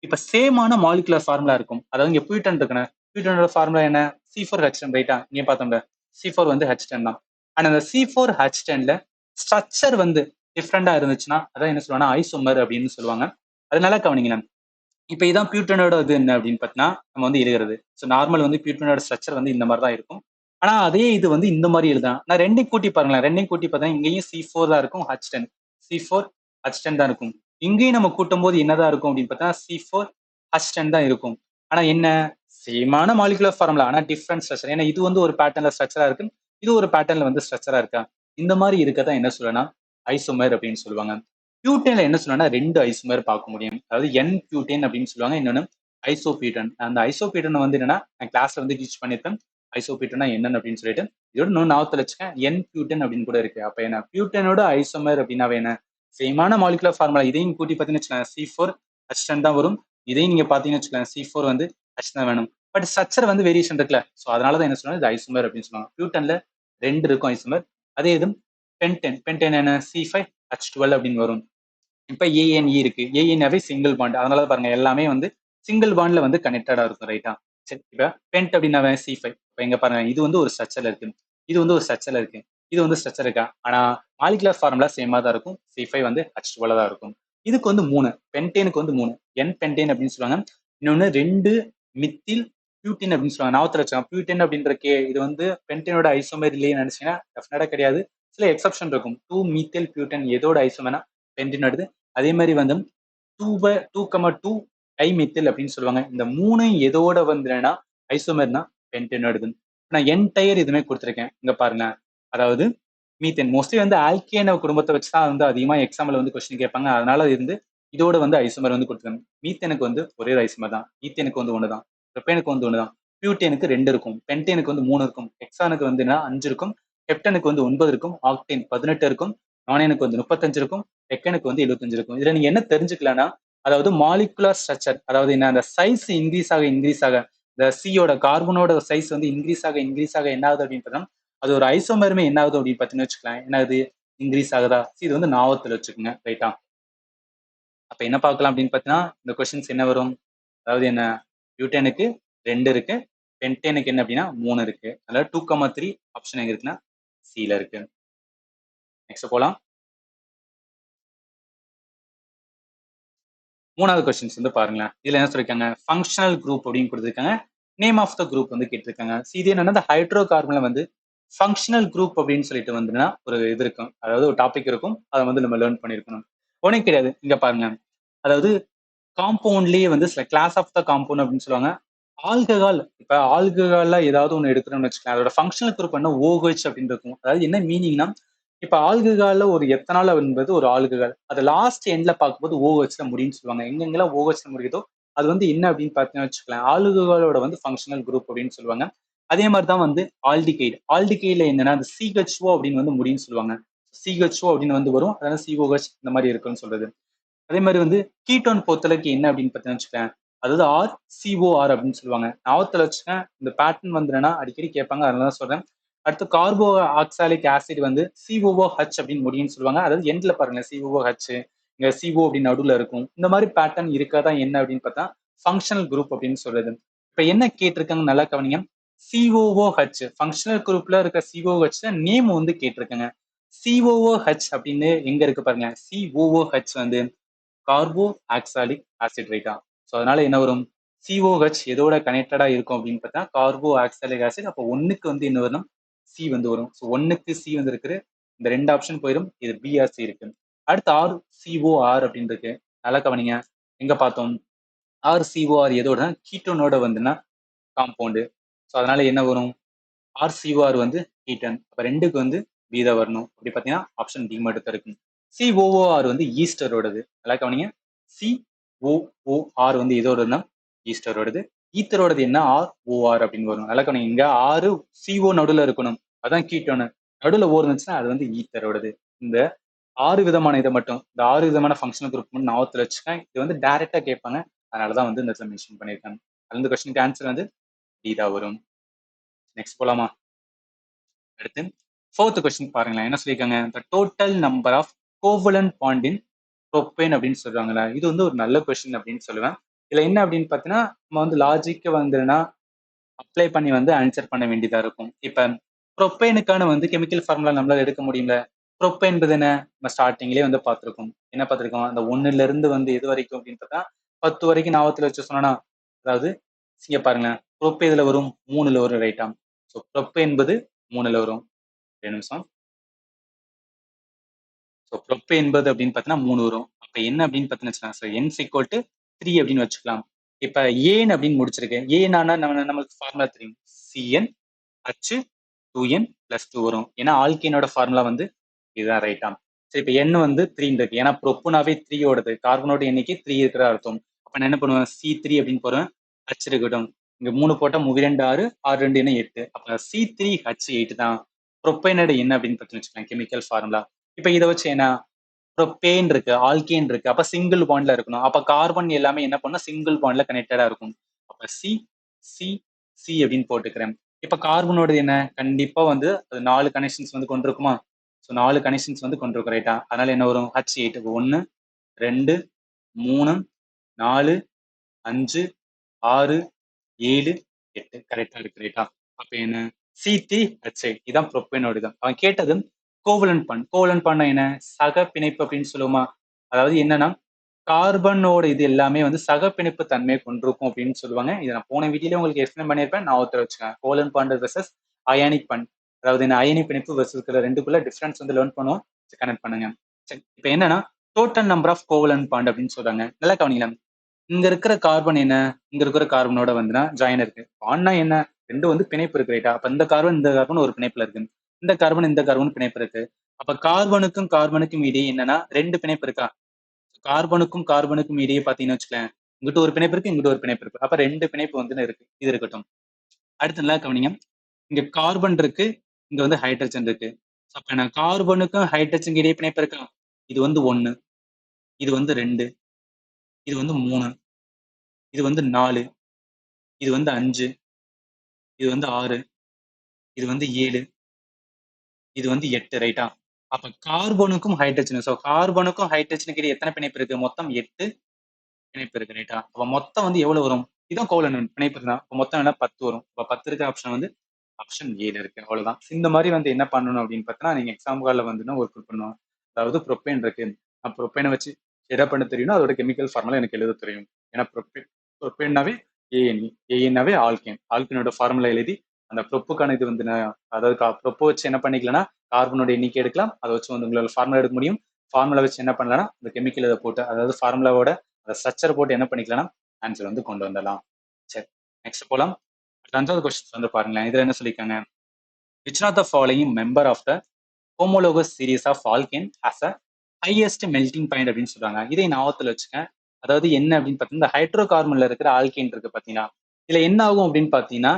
இப்ப சேமான மாலிகுலர் ஃபார்முலா இருக்கும். அதாவது இங்க பியூட்டன் இருக்குன்னு, பியூட்டனோட ஃபார்முலா என்ன C4H10 ரைட்டா. இங்க பார்த்தோம்ல C4 வந்து H10 தான். ஆனா அந்த C4H10ல ஸ்ட்ரக்சர் வந்து டிஃப்ரெண்டா இருந்துச்சுன்னா அதான் என்ன சொல்லுவாங்கன்னா ஐசோமர் அப்படின்னு சொல்லுவாங்க. அதனால கவனிங்களேன். இப்ப இதான் பியூட்டனோட இது என்ன அப்படின்னு பார்த்தீங்கன்னா நம்ம வந்து எழுதுறது. ஸோ நார்மல் வந்து பியூட்டனோட ஸ்ட்ரக்சர் வந்து இந்த மாதிரி தான் இருக்கும். ஆனா அதே இது வந்து இந்த மாதிரி எழுதலாம். நான் ரெண்டையும் கூட்டி பாருங்களேன். ரெண்டையும் கூட்டி பார்த்தா இங்கேயும் C4 தான் இருக்கும், H10 C4H10 தான் இருக்கும். இங்கேயும் நம்ம கூட்டும் போது என்னதான் இருக்கும் அப்படின்னு பார்த்தா C4H10 தான் இருக்கும். ஆனா என்ன சேமான மாலிகுலர் ஃபார்முலா, ஆனா டிஃப்ரெண்ட் ஸ்ட்ரக்சர். ஏன்னா இது வந்து ஒரு பேட்டர்ன்ல ஸ்ட்ரக்சரா இருக்கு, இது ஒரு பேட்டர்ன்ல வந்து ஸ்ட்ரக்சரா இருக்கா. இந்த மாதிரி இருக்கதான் என்ன சொல்லலாம் ஐசோமர் அப்படின்னு சொல்லுவாங்க. பியூட்டேன்ல என்ன சொல்லுவாங்கன்னா 2 ஐசோமர் பார்க்க முடியும். அதாவது என் பியூட்டேன் அப்படின்னு சொல்லுவாங்க, இன்னொன்னு ஐசோபியூட்டன். அந்த ஐசோபியூட்டன் வந்து என்னன்னா நான் கிளாஸ்ல வந்து டீச் பண்ணிருப்பேன். ஐசோபியூட்டனா என்னன்னு அப்படின்னு சொல்லிட்டு இதோட இன்னும் ஞாபகத்துல வச்சுக்கேன் என் பியூட்டன் அப்படின்னு கூட இருக்கு. அப்ப என்ன பியூட்டனோட ஐசோமர் அப்படின்னாவே என்ன சேமான மாலிகுலர் ஃபார்முலா. இதையும் கூட்டி பார்த்தீங்கன்னு வச்சுக்கோங்க C4H10 தான் வரும். இதையும் நீங்க பாத்தீங்கன்னு வச்சுக்கோங்க C4 வந்து H தான் வேணும். பட் ஸ்ட்ரக்சர் வந்து வேரியேஷன் இருக்குல்ல, ஸோ அதனாலதான் என்ன சொல்லுவாங்க இது ஐசோமர் அப்படின்னு சொல்லுவாங்க. பியூட்டன்ல 2 இருக்கும் ஐசோமர். அதே இது பென்டென் என்ன C5H12 அப்படின்னு வரும். இப்ப ஏஎன்இ இருக்கு. ஏஎன்ஏவே சிங்கிள் பாண்ட். அதனால பாருங்க எல்லாமே வந்து சிங்கிள் பாண்ட்ல வந்து கனெக்டடா இருக்கும். ரைட்டா? சரி, இப்ப பென்ட் அப்படின்னா C5. இப்ப இங்க பாருங்க இது வந்து ஒரு ஸ்ட்ரக்சர்ல இருக்கு, இது வந்து ஒரு ஸ்ட்ரக்சர்ல இருக்கு, இது வந்து ஸ்ட்ரக்சர் இருக்கா. ஆனா மாலிகுலர் ஃபார்முலா சேமா தான் இருக்கும். C5 வந்து H12 தான் இருக்கும். இதுக்கு வந்து 3, பென்டேனுக்கு வந்து 3 என் பென்டேன் அப்படின்னு சொல்லுவாங்க. இன்னொன்னு 2 மித்தில் பியூட்டின் அப்படின்னு சொல்லுவாங்க. ஞாபகத்துல வச்சுக்கோங்க. பியூட்டின் அப்படின்ற இது வந்து பென்டேனோட ஐசோமர் இல்லையே நினைச்சீங்கன்னா டெஃபினட்டா கிடையாது. சில எக்ஸப்ஷன் இருக்கும். 2 மீத்தேல் பியூட்டன் எதோட ஐசோமர்னா பென்டின் எடுத்து. அதே மாதிரி வந்து 2 டை மெத்தில் அப்படின்னு சொல்லுவாங்க. இந்த 3 எதோட வந்துன்னா ஐசோமர்னா பென்டேன் எடுது. நான் என்டையர் இதுமே கொடுத்துருக்கேன். இங்க பாருங்க. அதாவது மீத்தேன் மோஸ்ட்லி வந்து ஆல்கேன குடும்பத்தை வச்சு தான் வந்து அதிகமா எக்ஸாம்ல வந்து கொஸ்டின் கேட்பாங்க. அதனால இருந்து இதோட வந்து ஐசோமர் வந்து கொடுத்துருக்காங்க. மீத்தேனுக்கு வந்து ஒரே ஐசோமர் தான். ஈத்தேனுக்கு வந்து 1 தான். ப்ரோபேனுக்கு வந்து 1 தான். பியூட்டேனுக்கு 2 இருக்கும். பென்டேனுக்கு வந்து 3 இருக்கும். ஹெக்ஸானுக்கு வந்து 5 இருக்கும். ஹெப்டனுக்கு வந்து 9 இருக்கும். ஆக்டேன் 18 இருக்கும். நானேனுக்கு வந்து 35 இருக்கும். டெக்கனுக்கு வந்து 75 இருக்கும். இதுல நீங்க என்ன தெரிஞ்சுக்கலாம்னா, அதாவது மாலிகுலர் ஸ்ட்ரக்சர், அதாவது என்ன அந்த சைஸ் இன்க்ரீஸ் ஆக இந்த சியோட கார்பனோட சைஸ் வந்து இன்க்ரீஸ் ஆக என்ன ஆகுது அப்படின்னு பார்த்தா அது ஒரு ஐசோமருமே என்ன ஆகுது அப்படின்னு பார்த்தீங்கன்னு வச்சுக்கலாம். என்ன ஆகுது இன்க்ரீஸ் ஆகுதா. இது வந்து ஞாபகத்துல வச்சுக்கோங்க. ரைட்டா? அப்ப என்ன பார்க்கலாம் அப்படின்னு பார்த்தீங்கன்னா இந்த கொஸ்டின்ஸ் என்ன வரும், அதாவது என்ன பியூட்டேனுக்கு 2 இருக்கு, பென்டேனுக்கு என்ன அப்படின்னா 3 இருக்கு. அதாவது 2,3 ஆப்ஷன் எங்க இருக்குன்னா சில இருக்கு. நெக்ஸ்ட் போலாம். 3வது கொஸ்டின்ஸ் வந்து பாருங்களேன். இதுல என்ன சொல்லிருக்காங்க, ஃபங்க்ஷனல் குரூப் அப்படின்னு கொடுத்துருக்காங்க. நேம் ஆஃப் த குரூப் வந்து கேட்டிருக்காங்க. இது என்னன்னா இந்த ஹைட்ரோ கார்பன்ல வந்து ஃபங்க்ஷனல் குரூப் அப்படின்னு சொல்லிட்டு வந்துன்னா ஒரு இது இருக்கும், அதாவது ஒரு டாபிக் இருக்கும். அதை வந்து நம்ம லேர்ன் பண்ணிருக்கணும். ஒன்றும் கிடையாது. இங்க பாருங்க, அதாவது காம்பவுண்ட்லயே வந்து சில கிளாஸ் ஆஃப் த காம்பவுண்ட் அப்படின்னு சொல்லுவாங்க. ஆல்கஹால், இப்ப ஆல்கஹால்ல ஏதாவது ஒண்ணு எடுக்கிறோம்னு வச்சுக்கலாம், அதோட ஃபங்க்ஷனல் குரூப் என்ன OH அப்படின்னு இருக்கும். அதாவது என்ன மீனிங்னா, இப்ப ஆல்கஹால்ல ஒரு எத்தனால் என்பது ஒரு ஆல்கஹால், அது லாஸ்ட் எண்ட்ல பார்க்கும்போது OHல முடியும்னு சொல்லுவாங்க. எங்கெங்கெல்லாம் OHல முடியுதோ அது வந்து என்ன அப்படின்னு பார்த்தீங்கன்னு வச்சுக்கலாம், ஆல்கஹாலோட வந்து ஃபங்க்ஷனல் குரூப் அப்படின்னு சொல்லுவாங்க. அதே மாதிரி தான் வந்து ஆல்டிகைடு. ஆல்டிகைட்ல என்னன்னா அந்த CHO அப்படின்னு வந்து முடியும்னு சொல்லுவாங்க. CHO அப்படின்னு வந்து வரும், அதனால COH இந்த மாதிரி இருக்குன்னு சொல்றது. அதே மாதிரி வந்து கீட்டோன் பொறுத்தளவுக்கு என்ன அப்படின்னு பார்த்தீங்கன்னு வச்சுக்கேன், அதாவது RCOR அப்படின்னு சொல்லுவாங்க. ஞாபகத்துல வச்சுக்கேன். இந்த பேட்டர்ன் வந்து என்னன்னா அடிக்கடி கேட்பாங்க, அதனால தான் சொல்றேன். அடுத்து கார்போ ஆக்சாலிக் ஆசிட் வந்து COOH அப்படின்னு முடியும்னு சொல்லுவாங்க. அதாவது எண்ட்ல பாருங்க COOH, இங்க CO அப்படின்னு நடுவுல இருக்கும். இந்த மாதிரி பேட்டர்ன் இருக்காதான் என்ன அப்படின்னு பார்த்தா ஃபங்க்ஷனல் குரூப் அப்படின்னு சொல்றது. இப்ப என்ன கேட்டிருக்காங்க நல்லா கவனிங்க. COOH ஃபங்க்ஷனல் குரூப்ல இருக்க COOH நேம் வந்து கேட்டிருக்காங்க. COOH அப்படின்னு எங்க இருக்கு பாருங்க. COOH வந்து கார்போ ஆக்சாலிக் ஆசிட். ரைட்டா? ஸோ அதனால என்ன வரும், COH எதோட கனெக்டடா இருக்கும் அப்படின்னு பார்த்தா கார்போ ஆக்சாலிக் ஆசிட். அப்போ 1க்கு வந்து என்ன வரும், சி வந்து வரும். ஸோ 1க்கு சி வந்து இருக்கு. இந்த 2 ஆப்ஷன் போயிடும். இது பிஆர்சி இருக்கு. அடுத்து RCOR அப்படின்னு இருக்கு. நல்லா கவனிங்க. எங்க பார்த்தோம், RCOR எதோட கீட்டோனோட வந்துன்னா காம்பவுண்டு. ஸோ அதனால என்ன வரும், RCOR வந்து கீட்டன். அப்ப 2க்கு வந்து பி தான் வரணும். அப்படி பார்த்தீங்கன்னா ஆப்ஷன் டி மட்டும் தான் இருக்கும். COOR வந்து ஈஸ்டரோடது. நல்லா கவனிங்க. COOR வந்து இதோடதுன்னா ஈஸ்டரோடது. ஈத்தரோடது என்ன ROR அப்படின்னு வரும். நல்லா கவனிங்க. இங்க 6 CO நடுவுல இருக்கணும். அதான் கீட்டோனு. நடுவுல ஓர் இருந்துச்சுன்னா அது வந்து ஈத்தரோடது. இந்த 6 விதமான இதை மட்டும், இந்த 6 விதமான ஃபங்க்ஷனல் குரூப் மட்டும் ஞாபகத்துல வச்சுக்கேன். இது வந்து டைரக்டா கேட்பாங்க. அதனாலதான் வந்து இந்த இடத்துல மென்ஷன் பண்ணியிருக்காங்க. அந்த கொஸ்டினுக்கு ஆன்சர் வந்து டி தான் வரும். நெக்ஸ்ட் போலாமா? அடுத்து 4th கொஸ்டின் பாருங்களேன். என்ன சொல்லியிருக்காங்க, the total number of covalent bond in propane அப்படின்னு சொல்றாங்களா. இது வந்து ஒரு நல்ல கொஸ்டின் அப்படின்னு சொல்லுவேன். இதுல என்ன அப்படின்னு பார்த்தீங்கன்னா, நம்ம வந்து லாஜிக்க வந்துன்னா அப்ளை பண்ணி வந்து ஆன்சர் பண்ண வேண்டியதா இருக்கும். இப்ப ப்ரொப்பேனுக்கான வந்து கெமிக்கல் ஃபார்முலா நம்மளால எடுக்க முடியும்ல. ப்ரொப்பேன் என்பது என்ன, நம்ம ஸ்டார்டிங்லேயே வந்து பார்த்திருக்கோம். என்ன பார்த்திருக்கோம், அந்த 1ல இருந்து வந்து எது வரைக்கும் அப்படின்னு பார்த்தா 10 வரைக்கும் ஞாபகத்துல வச்சு சொன்னா, அதாவது இங்க பாருங்க, ப்ரொப்பே இதுல வரும், 3ல வரும். ரைட்டா? ஸோ ப்ரொப்பே என்பது 3ல வரும். 2 நிமிஷம். ஸோ ப்ரொப்பே என்பது அப்படின்னு பார்த்தீங்கன்னா 3 வரும். அப்ப என்ன அப்படின்னு பார்த்தீங்கன்னு வச்சுக்கலாம், ஸோ n equal to 3 அப்படின்னு வச்சுக்கலாம். இப்ப ஏன் அப்படின்னு முடிச்சிருக்கேன். ஏனானா நம்மளுக்கு ஃபார்முலா தெரியும். Cn H 2n + 2 வரும். ஏன்னா ஆல்கேனோட ஃபார்முலா வந்து இதுதான். ரைட்டா? சரி, இப்ப n வந்து 3 இருக்கு. ஏன்னா ப்ரொப்புனாவே 3 ஓடது. கார்பனோட எண்ணிக்கை 3 இருக்கிற அர்த்தம். அப்ப நான் என்ன பண்ணுவேன், C3 அப்படின்னு போடுவேன். H இருக்கட்டும். இங்க 3 போட்டா 2 6, 6 2 என்ன 8. அப்ப C3H8 தான் ப்ரொப்பேனோட என்ன அப்படின்னு பார்த்தீங்கன்னு வச்சுக்கோங்க கெமிக்கல் ஃபார்முலா. இப்ப இதை வச்சு என்ன ப்ரொப்பேன் இருக்கு, ஆல்கேன் இருக்கு. அப்ப சிங்கிள் பாண்ட்ல இருக்கணும். அப்ப கார்பன் எல்லாமே என்ன பண்ணும் சிங்கிள் பாண்ட்ல கனெக்டடா இருக்கும். அப்ப சி சி சி அப்படின்னு போட்டுக்கிறேன். இப்ப கார்பனோட என்ன கண்டிப்பா வந்து அது 4 கனெக்ஷன்ஸ் வந்து கொண்டிருக்குமா? ஸோ 4 கனெக்ஷன்ஸ் வந்து கொண்டிருக்கும் ரைட்டா? அதனால என்ன வரும் H8 1 2 3 4 5 6 7 8 கரெக்டா இருக்கு ரைட்டா? அப்ப என்ன C3H8 இதான் ப்ரொப்பேனோட இது. அவன் கேட்டது கோவலன்ட் பாண்ட். கோவலன்ட் பாண்ட் என்ன சக பிணைப்பு அப்படின்னு சொல்லுவோமா? அதாவது என்னன்னா கார்பனோட இது எல்லாமே வந்து சக பிணைப்பு தன்மையை கொண்டிருக்கும் அப்படின்னு சொல்லுவாங்க. இதை நான் போன வீடியோல உங்களுக்கு எக்ஸ்பிளைன் பண்ணியிருப்பேன். நான் ஒருத்தர் வச்சுக்கேன் covalent bond versus ionic bond. அதாவது என்ன அயனி பிணைப்பு வெர்சஸ் இருக்கிற ரெண்டுக்குள்ள டிஃபரன்ஸ் வந்து லேர்ன் பண்ணுவோம். கனெக்ட் பண்ணுங்க. சரி இப்போ என்னன்னா total number of covalent bond அப்படின்னு சொல்றாங்க. நல்லா கவனிக்கலாம். இங்க இருக்கிற கார்பன் என்ன இங்க இருக்கிற கார்பனோட வந்துன்னா ஜாயின் இருக்கு. பாண்ட்னா என்ன ரெண்டு வந்து பிணைப்பு இருக்கு ரைட்டா? அப்ப இந்த கார்பன் ஒரு பிணைப்புல இருக்கு. இந்த கார்பன் பிணைப்பு இருக்கு. அப்ப கார்பனுக்கும் கார்பனுக்கும் இடையே என்னன்னா ரெண்டு பிணைப்பு இருக்கா? கார்பனுக்கும் இடையே பாத்தீங்கன்னு வச்சுக்கலேன் இங்கிட்ட ஒரு பிணைப்பு இருக்கு இங்கிட்ட ஒரு பிணைப்பு இருக்கு. அப்ப ரெண்டு பிணைப்பு வந்து இருக்கு. இது இருக்கட்டும். அடுத்து நல்லா கவனிங்க. இங்க கார்பன் இருக்கு, இங்க வந்து ஹைட்ரஜன் இருக்கு. அப்ப என்ன கார்பனுக்கும் ஹைட்ரஜன் இடையே பிணைப்பு இருக்கா? இது வந்து 1, இது வந்து 2, இது வந்து 3, இது வந்து 4, இது வந்து 5, இது வந்து 6, இது வந்து 7, இது வந்து 8 ரைட்டா? அப்ப கார்பனுக்கும் ஹைட்ரஜன் கார்பனுக்கும் ஹைட்ரஜனுக்கு இடையே எத்தனை பிணைப்பு இருக்கு? மொத்தம் 8 பிணைப்பு இருக்கு ரைட்டா? அப்ப மொத்தம் வந்து எவ்வளவு வரும்? இதான் கோவலன்ட் பிணைப்பு தான். மொத்தம் என்ன 10 வரும். அப்ப 10 இருக்க ஆப்ஷன் வந்து ஆப்ஷன் ஏல இருக்கு. அவ்வளவுதான். இந்த மாதிரி வந்து என்ன பண்ணணும் அப்படின்னு பார்த்தீங்கன்னா நீங்க எக்ஸாம் காலில் வந்து ஒர்க் பண்ணணும். அதாவது ப்ரொப்பேன் இருக்கு. ப்ரொப்பேனை வச்சு எதை பண்ண தெரியும்னா அதோட கெமிக்கல் ஃபார்முலா எனக்கு எழுத தெரியும். ஏன்னா ப்ரொப்பேன்னாவே ஏஎன்இ ஏஎன்னாவே ஆல்கேன். ஆல்கேனோட ஃபார்முலா எழுதி அந்த ப்ரொப்புக்கான இது வந்து அதாவது ப்ரொப்போ வச்சு என்ன பண்ணிக்கலாம்னா கார்பனோட எண்ணிக்கை எடுக்கலாம். அதை வச்சு வந்து உங்களால ஃபார்முலா எடுக்க முடியும். ஃபார்முலா வச்சு என்ன பண்ணலாம்னா இந்த கெமிக்கல் இதை போட்டு அதாவது ஃபார்முலாவோட அந்த ஸ்ட்ரக்சர் போட்டு என்ன பண்ணிக்கலாம்னா ஆன்சர் வந்து கொண்டு வந்துடலாம். சரி நெக்ஸ்ட் போலாம். 5வது கொஸ்டின் வந்து பாருங்களேன். இதுல என்ன சொல்லியிருக்காங்க? Which not the following member of the homologous series of alkane has a highest melting point அப்படின்னு சொல்றாங்க. இதை ஞாபகத்துல வச்சுக்கேன். அதாவது என்ன அப்படின்னு பார்த்தீங்கன்னா இந்த ஹைட்ரோ கார்பன்ல இருக்கிற ஆல்கேன் இருக்கு பார்த்தீங்கன்னா இதுல என்ன ஆகும் அப்படின்னு பார்த்தீங்கன்னா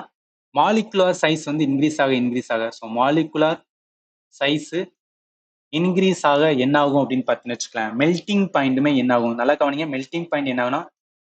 மாலிகுலார் சைஸ் வந்து இன்க்ரீஸ் ஆக ஸோ மாலிகுலார் சைஸ் இன்க்ரீஸ் ஆக என்ன ஆகும் அப்படின்னு பார்த்தீங்கன்னு வச்சுக்கலாம் மெல்டிங் பாயிண்ட்டுமே என்ன ஆகும் நல்லா கவனிங்க. மெல்டிங் பாயிண்ட் என்ன ஆகும்னா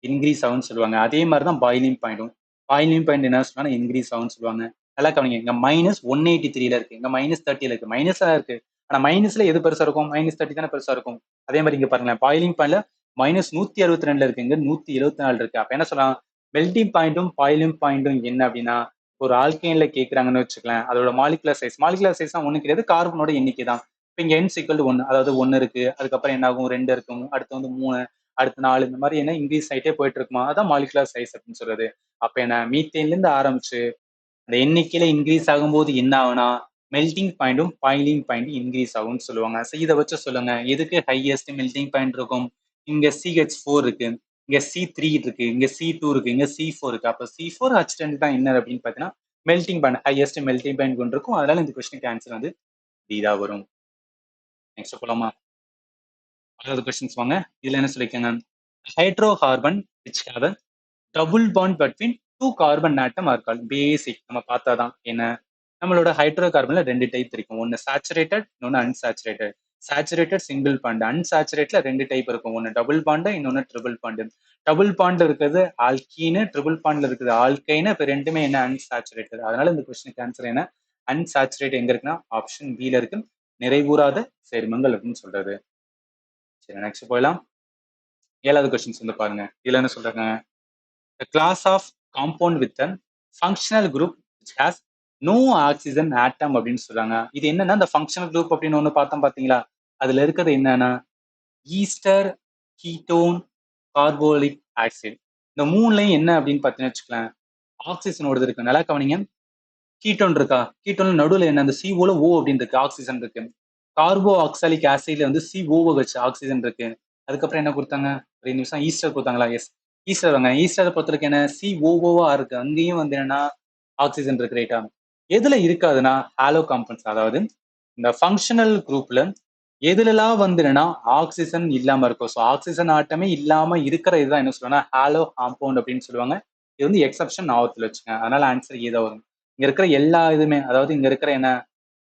இன்க்ரீஸ் ஆகும்னு சொல்லுவாங்க. அதே மாதிரி தான் பாயிலிங் பாயிண்ட்டும். பாயிலிங் பாயிண்ட் என்ன சொல்லுவாங்க இன்க்ரீஸ் ஆகும்னு சொல்லுவாங்க. நல்லா கவனிங்க. இங்க -183 இருக்கு, இங்க -30 இருக்கு. மைனஸா இருக்கு. ஆனா மைனஸ்ல எது பெருசா இருக்கும்? -30 தானே பெருசா இருக்கும். அதே மாதிரி இங்க பாருங்களேன் பாயிலிங் பாயிண்ட்ல -162 இருக்கு, இங்க 174 இருக்கு. அப்ப என்ன சொல்லலாம் மெல்டிங் பாயிண்ட்டும் பாயிலிங் பாயிண்ட்டும் என்ன அப்படின்னா ஒரு ஆல்கேன்ல கேட்கறாங்கன்னு வச்சுக்கலாம் அதோட மாலிகுலர் சைஸ் தான் ஒண்ணு கிடையாது கார்பனோட எண்ணிக்கை தான். இப்ப இங்க n = 1 அதாவது 1 இருக்கு. அதுக்கப்புறம் என்ன ஆகும் 2 இருக்கும். அடுத்து வந்து 3 அடுத்து 4 இந்த மாதிரி என்ன இன்க்ரீஸ் ஆயிட்டே போயிட்டு இருக்குமா அதான் மாலிகுலர் சைஸ் அப்படின்னு சொல்றது. அப்ப என்ன மீத்தேன்ல இருந்து ஆரம்பிச்சு அந்த எண்ணிக்கையில இன்க்ரீஸ் ஆகும்போது என்ன ஆகும்னா மெல்டிங் பாயிண்ட்டும் பாயிலிங் பாயிண்ட் இன்க்ரீஸ் ஆகும்னு சொல்லுவாங்க. இதை வச்சு சொல்லுங்க எதுக்கு ஹையஸ்ட் மெல்டிங் பாயிண்ட் இருக்கும்? இங்க CH4 இருக்கு, இங்க C3 இருக்கு, இங்க C2 இருக்கு, இங்க C4 இருக்கு. அப்ப C4 H10 தான் என்ன அப்படின்னு பாத்தீங்கன்னா melting point highest melting point கொண்டு இருக்கும். அதனால இந்த கொஸ்டினுக்கு ஆன்சர் வந்து D தான் வரும். நெக்ஸ்ட் போலாமா? 6வது கொஸ்டின்ஸ் வாங்க. இதுல என்ன சொல்லிருக்காங்க? Hydro carbon which have a double bond between two carbon atom are called basic. நம்ம பார்த்தாதான் என்ன நம்மளோட ஹைட்ரோ கார்பன்ல 2 டைப் இருக்கும். ஒன்னு சேச்சுரேட்டட், இன்னொன்னு அன்சாச்சுரேட்டட். சேச்சுரேட்டட் சிங்கிள் பாண்ட், அன்சாச்சுரேட்ல 2 டைப் இருக்கும். ஒன்னு டபுள் பாண்ட், இன்னொன்னு ட்ரிபிள் பாண்ட். டபுள் பாண்ட்ல இருக்கிறது ஆல்கீனு, ட்ரிபிள் பாண்ட்ல இருக்கிறது ஆல்கைனு. இப்ப ரெண்டுமே என்ன அன்சாச்சுரேட்டட். அதனால இந்த கொஸ்டினுக்கு ஆன்சர் என்ன அன்சாச்சுரேட் எங்க இருக்குன்னா ஆப்ஷன் B ல இருக்கு. நிறைவுறாத சேர்மங்கள் அப்படின்னு சொல்றது. சரி நெக்ஸ்ட் போயிடலாம். 7வது கொஸ்டின்ஸ் வந்து பாருங்க. இதுல என்ன சொல்றாங்க? The class of compound with a functional group which has no oxygen atom அப்படின்னு சொல்றாங்க. இது என்னன்னா இந்த ஃபங்க்ஷனல் குரூப் அப்படின்னு ஒண்ணு பார்த்தோம் பாத்தீங்களா? அதுல இருக்கிறது என்னன்னா ஈஸ்டர், கீட்டோன், கார்போலிக் ஆசிட். இந்த மூணுலையும் என்ன அப்படின்னு பார்த்தீங்கன்னு வச்சுக்கலாம் ஆக்சிஜனோடது இருக்கு. நல்லா கவனிங்க. கீட்டோன் இருக்கா? கீட்டோன் நடுவுல என்ன அந்த CO O அப்படின்னு இருக்கு, ஆக்சிஜன் இருக்கு. கார்போ ஆக்சாலிக் ஆசிட்ல வந்து COOH ஆக்சிஜன் இருக்கு. அதுக்கப்புறம் என்ன கொடுத்தாங்க? ஒரு நிமிஷம் ஈஸ்டர் கொடுத்தாங்களா? எஸ் ஈஸ்டர் வாங்க. ஈஸ்டரை பொறுத்தவரைக்கும் என்ன COOவா இருக்கு. அங்கேயும் வந்து என்னன்னா ஆக்சிஜன் இருக்கு ரைட்டா? எதுல இருக்காதுன்னா ஹாலோ காம்பவுண்ட்ஸ். அதாவது இந்த ஃபங்க்ஷனல் குரூப்ல எதுலலாம் வந்து என்னன்னா ஆக்சிஜன் இல்லாம இருக்கும். ஸோ ஆக்சிஜன் ஆட்டமே இல்லாம இருக்கிற இதுதான் என்ன சொல்லுவாங்கன்னா ஹாலோ காம்பவுண்ட் அப்படின்னு சொல்லுவாங்க. இது வந்து எக்ஸப்ஷன் ஞாபகத்துல வச்சுங்க. அதனால ஆன்சர் ஏதோ வரும். இங்க இருக்கிற எல்லா இதுவுமே, அதாவது இங்க இருக்கிற என்ன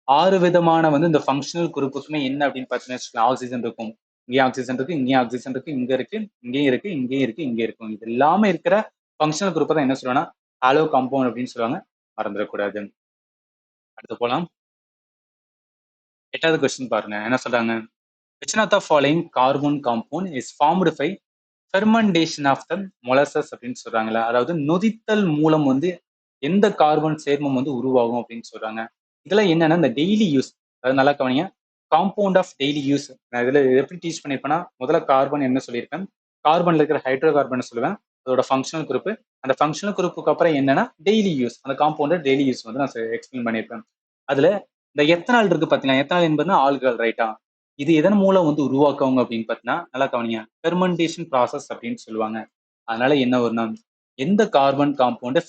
6 விதமான வந்து இந்த ஃபங்ஷனல் குரூப்புக்குமே என்ன அப்படின்னு பார்த்தீங்கன்னு வச்சுக்கோங்களேன், ஆக்ஸிஜன் இருக்கும். இங்கேயும் ஆக்ஸிஜன் இருக்கு, இங்கேயும் ஆக்ஸிஜன் இருக்கு, இங்க இருக்கு, இங்கேயும் இருக்கு, இங்கேயும் இருக்கு, இங்க இருக்கும். இது எல்லாமே இருக்கிற ஃபங்ஷனல் குரூப்ப தான் என்ன சொல்லுவாங்கன்னா, ஹாலோ காம்பவுண்ட் அப்படின்னு சொல்லுவாங்க. மறந்துடக்கூடாது. அடுத்து போலாம். 8வது கொஸ்டின் பாருங்க. என்ன சொல்றாங்க? Which one of the following carbon compound is formed by fermentation of the molasses அப்படின்னு சொல்றாங்களா? அதாவது நொதித்தல் மூலம் வந்து எந்த கார்பன் சேர்மம் வந்து உருவாகும் அப்படின்னு சொல்றாங்க. இதெல்லாம் என்னன்னா இந்த டெய்லி யூஸ், அதாவது நல்லா கவனிங்க. Compound of daily use. நான் இதுல எப்படி டீச் பண்ணிருப்பேன்னா, முதல்ல கார்பன் என்ன சொல்லியிருப்பேன், கார்பன்ல இருக்கிற ஹைட்ரோ கார்பன் சொல்லுவேன், அதோட ஃபங்க்ஷனல் குரூப். அந்த ஃபங்க்ஷனல் குரூப்புக்கு அப்புறம் என்னன்னா டெய்லி யூஸ், அந்த காம்பவுண்ட் டெய்லி யூஸ் வந்து நான் எக்ஸ்பிளைன் பண்ணியிருப்பேன். அதுல இந்த எத்தனால் இருக்கு பாத்தீங்களா, எத்தனால் என்பதுனா ஆல்கஹால், ரைட்டா? இது எதன் மூலம் வந்து உருவாக்குவாங்க அப்படின்னு பார்த்தீங்கன்னா, நல்லா கவனிங்க. ஃபெர்மெண்டேஷன் ப்ராசஸ் அப்படின்னு சொல்லுவாங்க. அதனால என்ன வரும்னா, எந்த carbon compound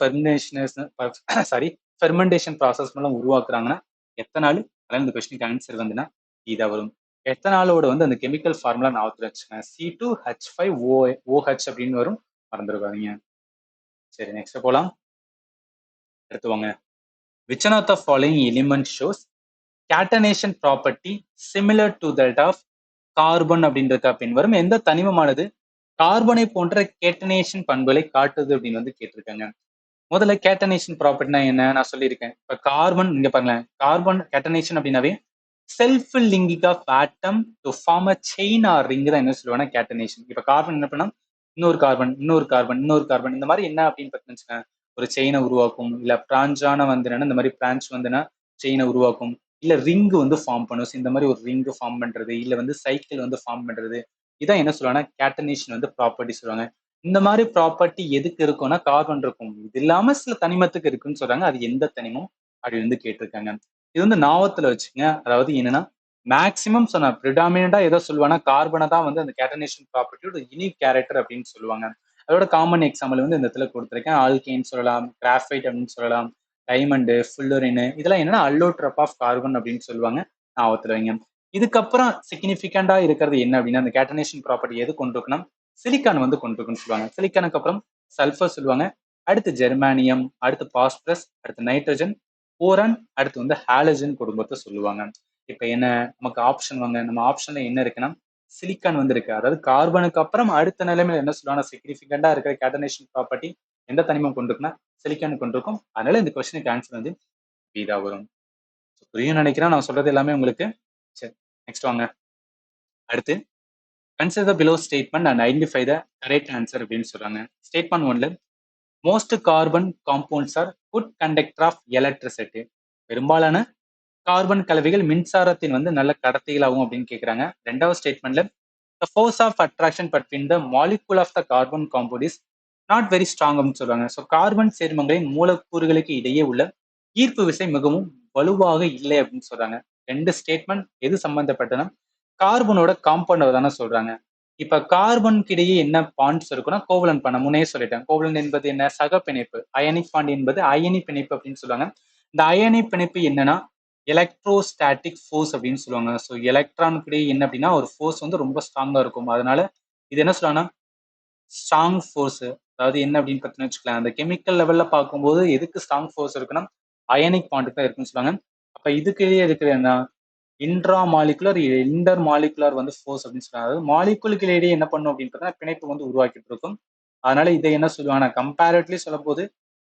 sorry fermentation process மூலம் உருவாக்குறாங்கன்னா எத்தனால். அதனால இந்த கொஸ்டினுக்கு ஆன்சர் வந்துன்னா இதா வரும். எத்தனாலோட வந்து அந்த கெமிக்கல் ஃபார்முலா ஞாபகத்துல வச்சுக்கோங்க. C2H5OH அப்படின்னு வரும். மறந்துருக்காதீங்க. சரி, நெக்ஸ்ட் போலாம். அடுத்து வாங்க. Which one of the following element shows catenation property similar to that of carbon அப்படின்றதுக்கா பின்வரும் எந்த தனிமமானது கார்பனை போன்ற கேட்டனேஷன் பண்புகளை காட்டுது அப்படின்னு வந்து கேட்டிருக்காங்க. முதல்ல கேட்டனேஷன் ப்ராப்பர்ட்டினா என்ன நான் சொல்லியிருக்கேன். இப்ப கார்பன் இங்க பாருங்களேன், கார்பன் கேட்டனேஷன் அப்படின்னாவே self linking of atom to form a chain or ring தான் என்ன சொல்லுவாங்கன்னா கேட்டனேஷன். இப்ப கார்பன் என்ன பண்ணா இன்னொரு கார்பன், இன்னொரு கார்பன், இன்னொரு கார்பன், இந்த மாதிரி என்ன அப்படின்னு பார்த்தீங்கன்னா ஒரு செயினை உருவாக்கும். இல்ல பிரான்ச்சான வந்துன்னா இந்த மாதிரி பிரான்ச் வந்துன்னா செயினை உருவாக்கும். இல்ல ரிங் வந்து ஃபார்ம் பண்ணும். இந்த மாதிரி ஒரு ரிங் ஃபார்ம் பண்றது, இல்ல வந்து சைக்கிள் வந்து ஃபார்ம் பண்றது, இதான் என்ன சொல்லுவாங்கன்னா கேட்டனேஷன் வந்து ப்ராப்பர்ட்டி சொல்லுவாங்க. இந்த மாதிரி ப்ராப்பர்ட்டி எதுக்கு இருக்கும்னா கார்பன் இருக்கும். இது இல்லாம சில தனிமத்துக்கு இருக்குன்னு சொல்றாங்க. அது எந்த தனிமம் அப்படி வந்து கேட்டிருக்காங்க. இது வந்து ஞாபகத்துல வச்சுங்க. அதாவது என்னன்னா மேக்சிமம் சொன்ன ப்ரிடாமினா எதோ சொல்லுவாங்கன்னா கார்பனை தான் வந்து அந்த கேட்டனேஷன் ப்ராப்பர்ட்டியோட யூனிக் கேரக்டர் அப்படின்னு சொல்லுவாங்க. அதோட காமன் எக்ஸாம்பிள் வந்து இந்த இடத்துல கொடுத்துருக்கேன். ஆல்கேன் சொல்லலாம், கிராஃபைட் அப்படின்னு சொல்லலாம், டைமண்டு, ஃபுல்லோரின், இதெல்லாம் என்னன்னா அல்லோட்ரோப் ஆஃப் கார்பன் அப்படின்னு சொல்லுவாங்க. ஞாபகத்துல வைங்க. இதுக்கப்புறம் சிக்னிஃபிகண்டா இருக்கிறது என்ன அப்படின்னா அந்த கேட்டனேஷன் ப்ராப்பர்ட்டி எது கொண்டிருக்குன்னா சிலிக்கான் வந்து கொண்டிருக்குன்னு சொல்லுவாங்க. சிலிக்கானுக்கு அப்புறம் சல்ஃபர் சொல்லுவாங்க. அடுத்து ஜெர்மானியம், அடுத்து பாஸ்பரஸ், அடுத்து நைட்ரஜன், போரான், அடுத்து வந்து ஹாலஜன் குடும்பத்தை சொல்லுவாங்க. இப்ப என்ன நமக்கு ஆப்ஷன் வாங்க, நம்ம ஆப்ஷன்ல என்ன இருக்குன்னா சிலிக்கான் வந்து இருக்கு. அதாவது கார்பனுக்கு அப்புறம் அடுத்த நிலைமையில என்ன சொல்லுவாங்க சிக்னிஃபிகண்டா இருக்கிற கேட்டனேஷன் ப்ராப்பர்ட்டி எந்த தனிமம் கொண்டிருக்குன்னா சிலிக்கான் கொண்டிருக்கும். அதனால இந்த கொஸ்டினுக்கு ஆன்சர் வந்து இதா வரும். புரியும் நினைக்கிறேன் நான் சொல்றது எல்லாமே உங்களுக்கு. சரி, நெக்ஸ்ட் வாங்க. அடுத்து consider the below statement and identify the correct answer அப்படின்னு சொல்றாங்க. ஸ்டேட்மெண்ட் 1ல most carbon compounds are good conductor of electricity. பெரும்பாலான கார்பன் கலவைகள் மின்சாரத்தின் வந்து நல்ல கடத்திகளாகும் அப்படின்னு கேட்குறாங்க. ரெண்டாவது ஸ்டேட்மெண்ட்ல the force of attraction between the molecule of the carbon compound is not very strong அப்படின்னு சொல்றாங்க. ஸோ கார்பன் சேர்மங்களின் மூலக்கூறுகளுக்கு இடையே உள்ள ஈர்ப்பு விசை மிகவும் வலுவாக இல்லை அப்படின்னு சொல்றாங்க. ரெண்டு ஸ்டேட்மெண்ட் எது சம்பந்தப்பட்டனா கார்பனோட காம்பவுண்ட் தானே சொல்றாங்க. இப்ப கார்பனுக்கு இடையே என்ன பாண்ட்ஸ் இருக்குன்னா கோவலன் பாண்ட் முன்னே சொல்லிட்டேன். கோவலன் என்பது என்ன சக பிணைப்பு, அயனிக் பாண்ட் என்பது அயனி பிணைப்பு அப்படின்னு சொல்லுவாங்க. இந்த அயனி பிணைப்பு என்னன்னா எலக்ட்ரோஸ்டாட்டிக் ஃபோர்ஸ் அப்படின்னு சொல்லுவாங்க. ஸோ எலக்ட்ரானுக்கு இடையே என்ன அப்படின்னா ஒரு ஃபோர்ஸ் வந்து ரொம்ப ஸ்ட்ராங்கா இருக்கும். அதனால இது என்ன சொல்லுவாங்கன்னா ஸ்ட்ராங் ஃபோர்ஸ். அதாவது என்ன அப்படின்னு பார்த்தீங்கன்னு வச்சுக்கலாம், அந்த கெமிக்கல் லெவல்ல பார்க்கும்போது எதுக்கு ஸ்ட்ராங் ஃபோர்ஸ் இருக்குன்னா அயனிக் பாண்டுக்கு தான் இருக்குன்னு சொல்லுவாங்க. அப்ப இதுக்கு இடையே இருக்கிற என்ன இன்ட்ரா மாலிகுலர், இன்டர் மாலிகுலர் வந்து ஃபோர்ஸ் அப்படின்னு சொல்றாங்க. அதாவது மாலிகுலுக்கு இடையே என்ன பண்ணும் அப்படின்னு பார்த்தா பிணைப்பு வந்து உருவாக்கிட்டு இருக்கும். அதனால இதை என்ன சொல்லுவாங்க கம்பேரிட்டிவ்லி சொல்லும் போது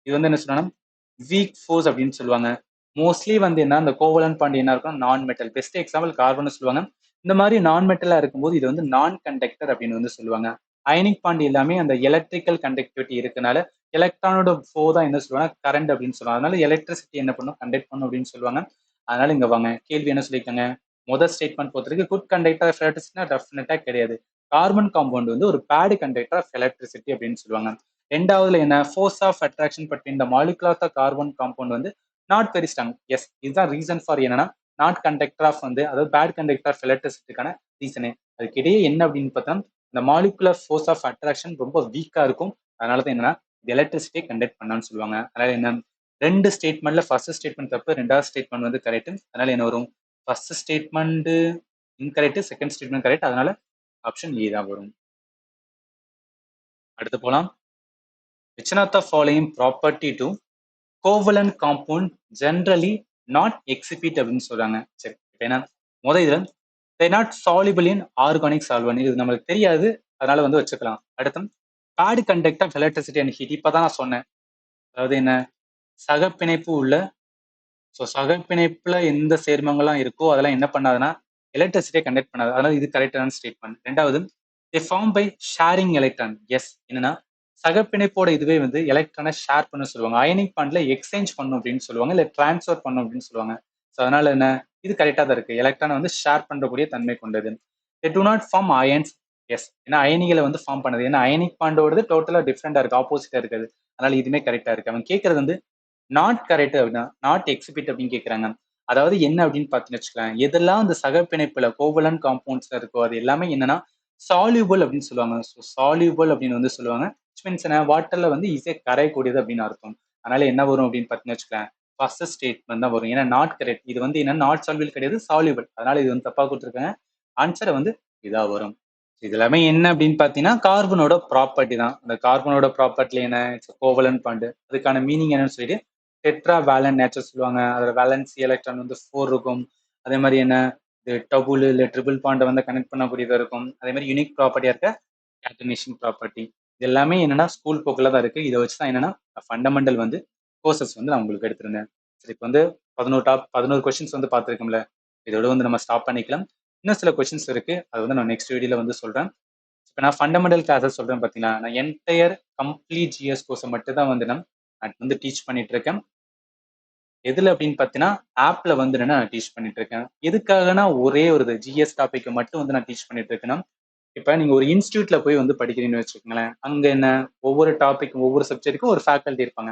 இது வந்து என்ன சொல்லுவாங்கன்னா வீக் ஃபோர்ஸ் அப்படின்னு சொல்லுவாங்க. மோஸ்ட்லி வந்து என்ன அந்த கோவலன் பாண்ட் என்ன இருக்கும் நான் மெட்டல். பெஸ்ட் எக்ஸாம்பிள் கார்பன் சொல்லுவாங்க. இந்த மாதிரி நான் மெட்டலா இருக்கும்போது இது வந்து நான் கண்டக்டர் அப்படின்னு வந்து சொல்லுவாங்க. அயனிக் பாண்ட் எல்லாமே அந்த எலக்ட்ரிக்கல் கண்டக்டிவிட்டி இருக்கனால எலக்ட்ரானோட ஃப்ளோ தான் என்ன சொல்லுவாங்க கரண்ட் அப்படின்னு சொல்லுவாங்க. அதனால எலக்ட்ரிசிட்டி என்ன பண்ணும் கண்டக்ட் பண்ணும் அப்படின்னு சொல்லுவாங்க. அதனால இங்க வாங்க கேள்வி என்ன சொல்லியிருக்காங்க முதல் ஸ்டேட்மெண்ட் பொறுத்தவரைக்கும் குட் கண்டக்டர் ஆஃப் எலக்ட்ரிசிட்டினா டெஃபினட்டா கிடையாது. கார்பன் காம்பவுண்ட் வந்து ஒரு பேட் கண்டக்டர் ஆஃப் எலக்ட்ரிசிட்டி அப்படின்னு சொல்லுவாங்க. ரெண்டாவதுல என்ன force of attraction between the molecule of the carbon compound வந்து நாட் வெரி ஸ்ட்ராங். எஸ், இதுதான் ரீசன் ஃபார் என்னன்னா நாட் கண்டக்டர் ஆஃப் வந்து அதாவது பேட் கண்டக்டர் ஆஃப் எலக்ட்ரிசிட்டிக்கான ரீசனே. அதுக்கு இடையே என்ன அப்படின்னு பார்த்தா இந்த மாலிகுலர் ஃபோர்ஸ் ஆஃப் அட்ராக்ஷன் ரொம்ப வீக்கா இருக்கும். அதனால தான் என்னன்னா எலக்ட்ரிசிட்டியை கண்டக்ட் பண்ணான்னு சொல்லுவாங்க. அதனால என்ன ரெண்டு ஸ்டேட்மெண்ட்ல ஃபர்ஸ்ட் ஸ்டேட்மெண்ட் தப்பு, ரெண்டாவது ஸ்டேட்மெண்ட் வந்து கரெக்ட். அதனால என்ன வரும் first statement incorrect, second statement correct. அதனால ஆப்ஷன் ஏ தான் வரும். அடுத்து போலாம். which one of the following property to covalent compound generally not exhibit அப்படின்னு சொல்றாங்க. சரி, ஏன்னா இதுல they not soluble in organic solvent, இது நம்மளுக்கு தெரியாது, அதனால வந்து வச்சுக்கலாம். அடுத்து bad conduct of electricity and heat, இப்பதான் நான் சொன்னேன். அதாவது என்ன, சகப்பிணைப்பு உள்ள, ஸோ சகப்பிணைப்புல எந்த சேர்மங்கள்லாம் இருக்கோ அதெல்லாம் என்ன பண்ணாதுன்னா எலக்ட்ரிசிட்டியை கண்டக்ட் பண்ணாது, அதனால இது கரெக்டான ஸ்டேட்மெண்ட். ரெண்டாவது, they form by sharing electron. Yes, என்னன்னா சகப்பிணைப்போட இதுவே வந்து எலக்ட்ரானை ஷேர் பண்ண சொல்லுவாங்க. அயனிக் பாண்ட்ல எக்ஸ்சேஞ்ச் பண்ணும் அப்படின்னு சொல்லுவாங்க, இல்லை டிரான்ஸ்ஃபர் பண்ணும் அப்படின்னு சொல்லுவாங்க. ஸோ அதனால என்ன, இது கரெக்டாக தான் இருக்கு. எலக்ட்ரானை வந்து ஷேர் பண்ணக்கூடிய தன்மை கொண்டது. They do not form ions. Yes, ஏன்னா அயனிகளை வந்து ஃபார்ம் பண்ணது, ஏன்னா அயனிக் பாண்டோடது டோட்டலாக டிஃப்ரெண்டா இருக்கு, ஆப்போசிட்டா இருக்குது. அதனால இதுவுமே கரெக்டா இருக்கு. அவன் கேட்கறது வந்து நாட் கரெக்ட் அப்படின்னா நாட் எக்ஸிபிட் அப்படின்னு கேட்கறாங்க. அதாவது என்ன அப்படின்னு பார்த்தீங்கன்னு வச்சுக்கலாம், எதெல்லாம் அந்த சகப்பிணைப்புல கோவலன் காம்பவுண்ட்ஸ்ல இருக்கோ அது எல்லாமே என்னன்னா சால்யூபிள் அப்படின்னு சொல்லுவாங்க. ஸோ சால்யூபிள் அப்படின்னு வந்து சொல்லுவாங்க. மீன்ஸ் என்ன, வாட்டர்ல வந்து ஈஸியா கரையக்கூடியது அப்படின்னு அர்த்தம். அதனால என்ன வரும் அப்படின்னு பார்த்தீங்கன்னு வச்சுக்கலாம், ஃபர்ஸ்ட் ஸ்டேட்மெண்ட் தான் வரும். ஏன்னா நாட் கரெக்ட், இது வந்து என்ன நாட் சால்யூபிள் கிடையாது, சால்யூபிள். அதனால இது வந்து தப்பா கொடுத்துருக்காங்க. ஆன்சரை வந்து இதா வரும். இது எல்லாமே என்ன அப்படின்னு பார்த்தீங்கன்னா கார்பனோட ப்ராப்பர்ட்டி தான். அந்த கார்பனோட ப்ராப்பர்ட்டில என்ன, கோவலன் பாண்டு, அதுக்கான மீனிங் என்னன்னு சொல்லிட்டு டெட்ரா வேலன் நேச்சர் சொல்லுவாங்க. அதோட வேலன்சி எலக்ட்ரான் வந்து 4 இருக்கும். அதே மாதிரி என்ன, டபுள் இல்லை ட்ரிபிள் பாண்டை வந்து கனெக்ட் பண்ணக்கூடியதாக இருக்கும். அதே மாதிரி யூனிக் ப்ராப்பர்ட்டியா இருக்க கேட்டனேஷன் ப்ராப்பர்ட்டி, இது எல்லாமே என்னன்னா ஸ்கூல் போக்கில் தான் இருக்கு. இதை வச்சு தான் என்னன்னா ஃபண்டமெண்டல் வந்து கோர்சஸ் வந்து நான் உங்களுக்கு எடுத்திருந்தேன். சரி, இப்போ வந்து 11 கொஸ்டின்ஸ் வந்து பார்த்துருக்கோம்ல, இதோட வந்து நம்ம ஸ்டாப் பண்ணிக்கலாம். இன்னும் சில கொஸ்டின்ஸ் இருக்கு, அது வந்து நான் நெக்ஸ்ட் வீடியோல வந்து சொல்றேன். இப்போ நான் ஃபண்டமெண்டல் கிளாஸஸ் சொல்றேன் பார்த்தீங்கன்னா, நான் என்டையர் கம்ப்ளீட் ஜிஎஸ் கோர்ஸை மட்டும் தான் வந்து நான் வந்து டீச் பண்ணிட்டு இருக்கேன். எதுல அப்படின்னு பார்த்தீங்கன்னா ஆப்ல வந்து நான் டீச் பண்ணிட்டு இருக்கேன். எதுக்காகனா ஒரே ஒரு ஜிஎஸ் டாபிக் மட்டும் வந்து நான் டீச் பண்ணிட்டு இருக்கேன்னா, இப்ப நீங்க ஒரு இன்ஸ்டியூட்ல போய் வந்து படிக்கிறீங்கன்னு வச்சுக்கோங்களேன், அங்க என்ன ஒவ்வொரு டாபிக் ஒவ்வொரு சப்ஜெக்ட்டுக்கும் ஒரு ஃபேக்கல்ட்டி இருப்பாங்க.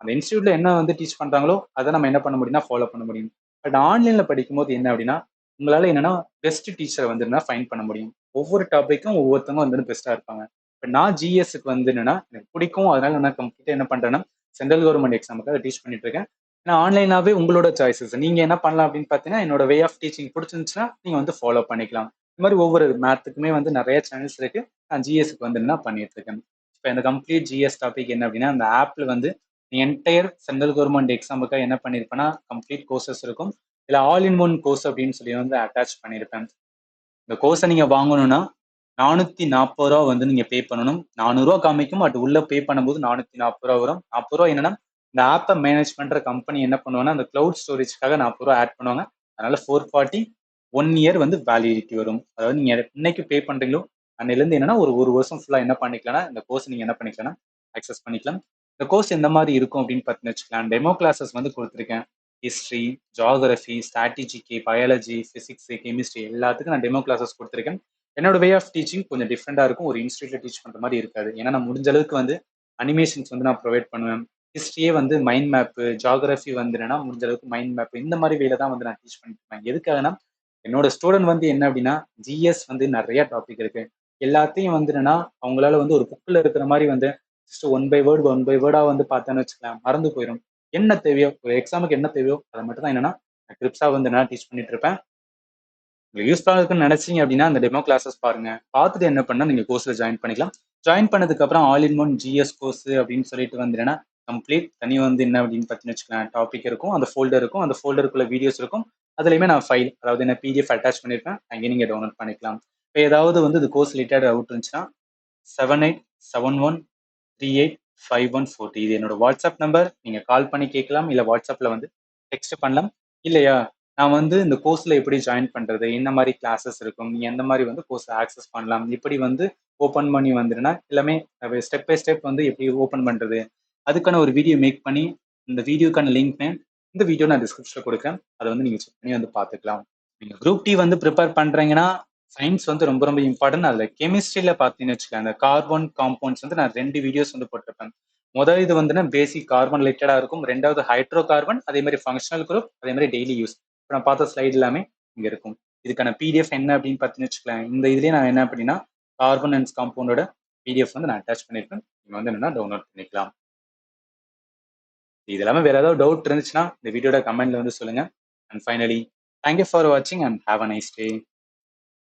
அந்த இன்ஸ்டியூட்ல என்ன வந்து டீச் பண்றாங்களோ அதை நம்ம என்ன பண்ண முடியும்னா ஃபாலோ பண்ண முடியும். பட் ஆன்லைன்ல படிக்கும்போது என்ன அப்படின்னா, உங்களால என்னன்னா பெஸ்ட் டீச்சரை வந்து ஃபைண்ட் பண்ண முடியும். ஒவ்வொரு டாபிக்கும் ஒவ்வொருத்தவங்க வந்து பெஸ்டா இருப்பாங்க. இப்போ நான் ஜிஎஸ்க்கு வந்து என்னன்னா எனக்கு பிடிக்கும், அதனால நான் கம்ப்ளீட்டா என்ன பண்றேன்னா சென்ட்ரல் கவர்மெண்ட் எக்ஸாமுக்கு அதை டீச் பண்ணிட்டு இருக்கேன். ஏன்னா ஆன்லைனாவே உங்களோட சாய்ஸஸ், நீங்க என்ன பண்ணலாம் அப்படின்னு பார்த்தீங்கன்னா, என்னோட வே ஆஃப் டீச்சிங் பிடிச்சிருந்துச்சுன்னா நீங்க வந்து ஃபாலோ பண்ணிக்கலாம். இந்த மாதிரி ஒவ்வொரு மேத்துக்குமே வந்து நிறைய சேனல்ஸ் இருக்கு. நான் ஜிஎஸ்க்கு வந்து என்ன பண்ணிட்டு இருக்கேன். இப்போ இந்த கம்ப்ளீட் ஜிஎஸ் டாபிக் என்ன அப்படின்னா, அந்த ஆப்ல வந்து என்டையர் சென்ட்ரல் கவர்மெண்ட் எக்ஸாமுக்காக என்ன பண்ணியிருப்பேன்னா கம்ப்ளீட் கோர்சஸ் இருக்கும். இல்லை ஆல் இன் ஒன் கோர்ஸ் அப்படின்னு சொல்லி வந்து அட்டாச் பண்ணியிருப்பேன். இந்த கோர்ஸை நீங்க வாங்கணும்னா 440 ரூபா வந்து நீங்க பே பண்ணணும். 400 ரூபா காமிக்கும், பட் உள்ள பே பண்ணும்போது 440 ரூபா வரும். 40 ரூபா என்னன்னா இந்த ஆப்பை மேனேஜ் பண்ற கம்பெனி என்ன பண்ணுவாங்கன்னா அந்த கிளவுட் ஸ்டோரேஜ்க்காக 40 ரூபா ஆட் பண்ணுவாங்க. அதனால 440 1 இயர் வந்து வேலிடிட்டி வரும். அதாவது நீங்க இன்னைக்கு பே பண்றீங்களோ அன்னையிலேருந்து என்னன்னா ஒரு வருஷம் ஃபுல்லா என்ன பண்ணிக்கலாம்னா இந்த கோர்ஸ் நீங்க என்ன பண்ணிக்கலாம்னா அக்சஸ் பண்ணிக்கலாம். இந்த கோர்ஸ் எந்த மாதிரி இருக்கும் அப்படின்னு பார்த்தீங்கன்னு வச்சுக்கலாம், டெமோ கிளாஸஸ் வந்து கொடுத்துருக்கேன். ஹிஸ்ட்ரி, ஜியாகிரபி, ஸ்ட்ராட்டஜிக்கு, பயாலஜி, பிசிக்ஸ், கெமிஸ்ட்ரி எல்லாத்துக்கும் நான் டெமோ கிளாஸஸ் கொடுத்துருக்கேன். என்னோட வே ஆஃப் டீச்சிங் கொஞ்சம் டிஃப்ரெண்டா இருக்கும், ஒரு இன்ஸ்டியூட்ல டீச் பண்ற மாதிரி இருக்காது. ஏன்னா நான் முடிஞ்ச அளவுக்கு வந்து அனிமேஷன்ஸ் வந்து நான் ப்ரொவைட் பண்ணுவேன். ஹிஸ்ட்ரியே வந்து மைண்ட் மேப்பு, ஜியாகிரபி வந்து என்னன்னா முடிஞ்ச அளவுக்கு மைண்ட் மேப் இந்த மாதிரி வேலை தான் வந்து நான் டீச் பண்ணிட்டு இருக்கேன். எதுக்காகனா என்னோட ஸ்டூடெண்ட் வந்து என்ன அப்படின்னா ஜிஎஸ் வந்து நிறைய டாபிக் இருக்கு, எல்லாத்தையும் வந்து என்னன்னா அவங்களால வந்து ஒரு புக்கில் இருக்கிற மாதிரி வந்து ஒன் பை வேர்டா வந்து பார்த்தேன்னு வச்சுக்கலாம், மறந்து போயிடும். என்ன தேவையோ ஒரு எக்ஸாமுக்கு என்ன தேவையோ அதை மட்டும் தான் என்னன்னா கிரிப்ஸா வந்து நான் டீச் பண்ணிட்டு இருப்பேன். உங்களுக்கு யூஸ்ஃபுல்லாக இருக்குன்னு நினைச்சீங்க அப்படின்னா அந்த டெமோ கிளாஸஸ் பாருங்க, பார்த்துட்டு என்ன பண்ணா நீங்க கோர்ஸ்ல ஜாயின் பண்ணிக்கலாம். ஜாயின் பண்ணதுக்கு அப்புறம் all in one GS course அப்படின்னு சொல்லிட்டு வந்து என்னன்னா கம்ப்ளீட் தனி வந்து என்ன அப்படின்னு பார்த்தீங்கன்னு வச்சுக்கலாம், டாபிக் இருக்கும், அந்த ஃபோல்டர் இருக்கும், அந்த ஃபோல்டருக்குள்ள வீடியோஸ் இருக்கும். அதுலயுமே நான் ஃபைல், அதாவது என்ன பிடிஎஃப் அட்டாச் பண்ணியிருப்பேன், அங்கேயே நீங்க டவுன்லோட் பண்ணிக்கலாம். இப்போ ஏதாவது வந்து இது கோர்ஸ் ரிலேட்டட் அவுட் இருந்துச்சுன்னா 7871385140 இது என்னோட வாட்ஸ்அப் நம்பர். நீங்க கால் பண்ணி கேட்கலாம், இல்லை வாட்ஸ்அப்ல வந்து டெக்ஸ்ட் பண்ணலாம். இல்லையா, நான் வந்து இந்த கோர்ஸ்ல எப்படி ஜாயின் பண்றது, என்ன மாதிரி கிளாஸஸ் இருக்கும், நீங்க எந்த மாதிரி வந்து கோர்ஸ் ஆக்சஸ் பண்ணலாம், இப்படி வந்து ஓப்பன் பண்ணி வந்துருன்னா எல்லாமே ஸ்டெப் பை ஸ்டெப் வந்து எப்படி ஓப்பன் பண்றது, அதுக்கான ஒரு வீடியோ மேக் பண்ணி இந்த வீடியோக்கான லிங்க் இந்த வீடியோ நான் டிஸ்கிரிப்ஷன்ல கொடுக்குறேன், அதை வந்து நீங்க செக் பண்ணி வந்து பார்த்துக்கலாம். நீங்க குரூப் டி வந்து ப்ரிப்பேர் பண்றீங்கன்னா சயின்ஸ் வந்து ரொம்ப ரொம்ப இம்பார்ட்டன்ட். அதுல கெமிஸ்ட்ரியில பார்த்தீங்கன்னு வச்சுக்கோங்க, அந்த கார்பன் காம்பவுண்ட்ஸ் வந்து நான் 2 வீடியோஸ் வந்து போட்டிருப்பேன். முதல் இது வந்து பேசிக் கார்பன் ரிலேட்டடா இருக்கும், ரெண்டாவது ஹைட்ரோ கார்பன், அதே மாதிரி ஃபங்க்ஷனல் குரூப், அதே மாதிரி டெய்லி யூஸ். இப்போ நான் பார்த்த ஸ்லைட் எல்லாமே இங்க இருக்கும். இதுக்கான பிடிஎஃப் என்ன அப்படின்னு பார்த்தீங்கன்னு வச்சுக்கலாம், இந்த இதுலயே நான் என்ன அப்படின்னா கார்பன் அண்ட் காம்பவுண்டோட பிடிஎஃப் வந்து நான் அட்டாச் பண்ணிருப்பேன், நீங்க வந்து என்னன்னா டவுன்லோட் பண்ணிக்கலாம். இது எல்லாமே வேற ஏதாவது டவுட் இருந்துச்சுன்னா இந்த வீடியோட கமெண்ட்ல வந்து சொல்லுங்க. அண்ட் ஃபைனலி தேங்க்யூ ஃபார் வாட்சிங் and have a nice day.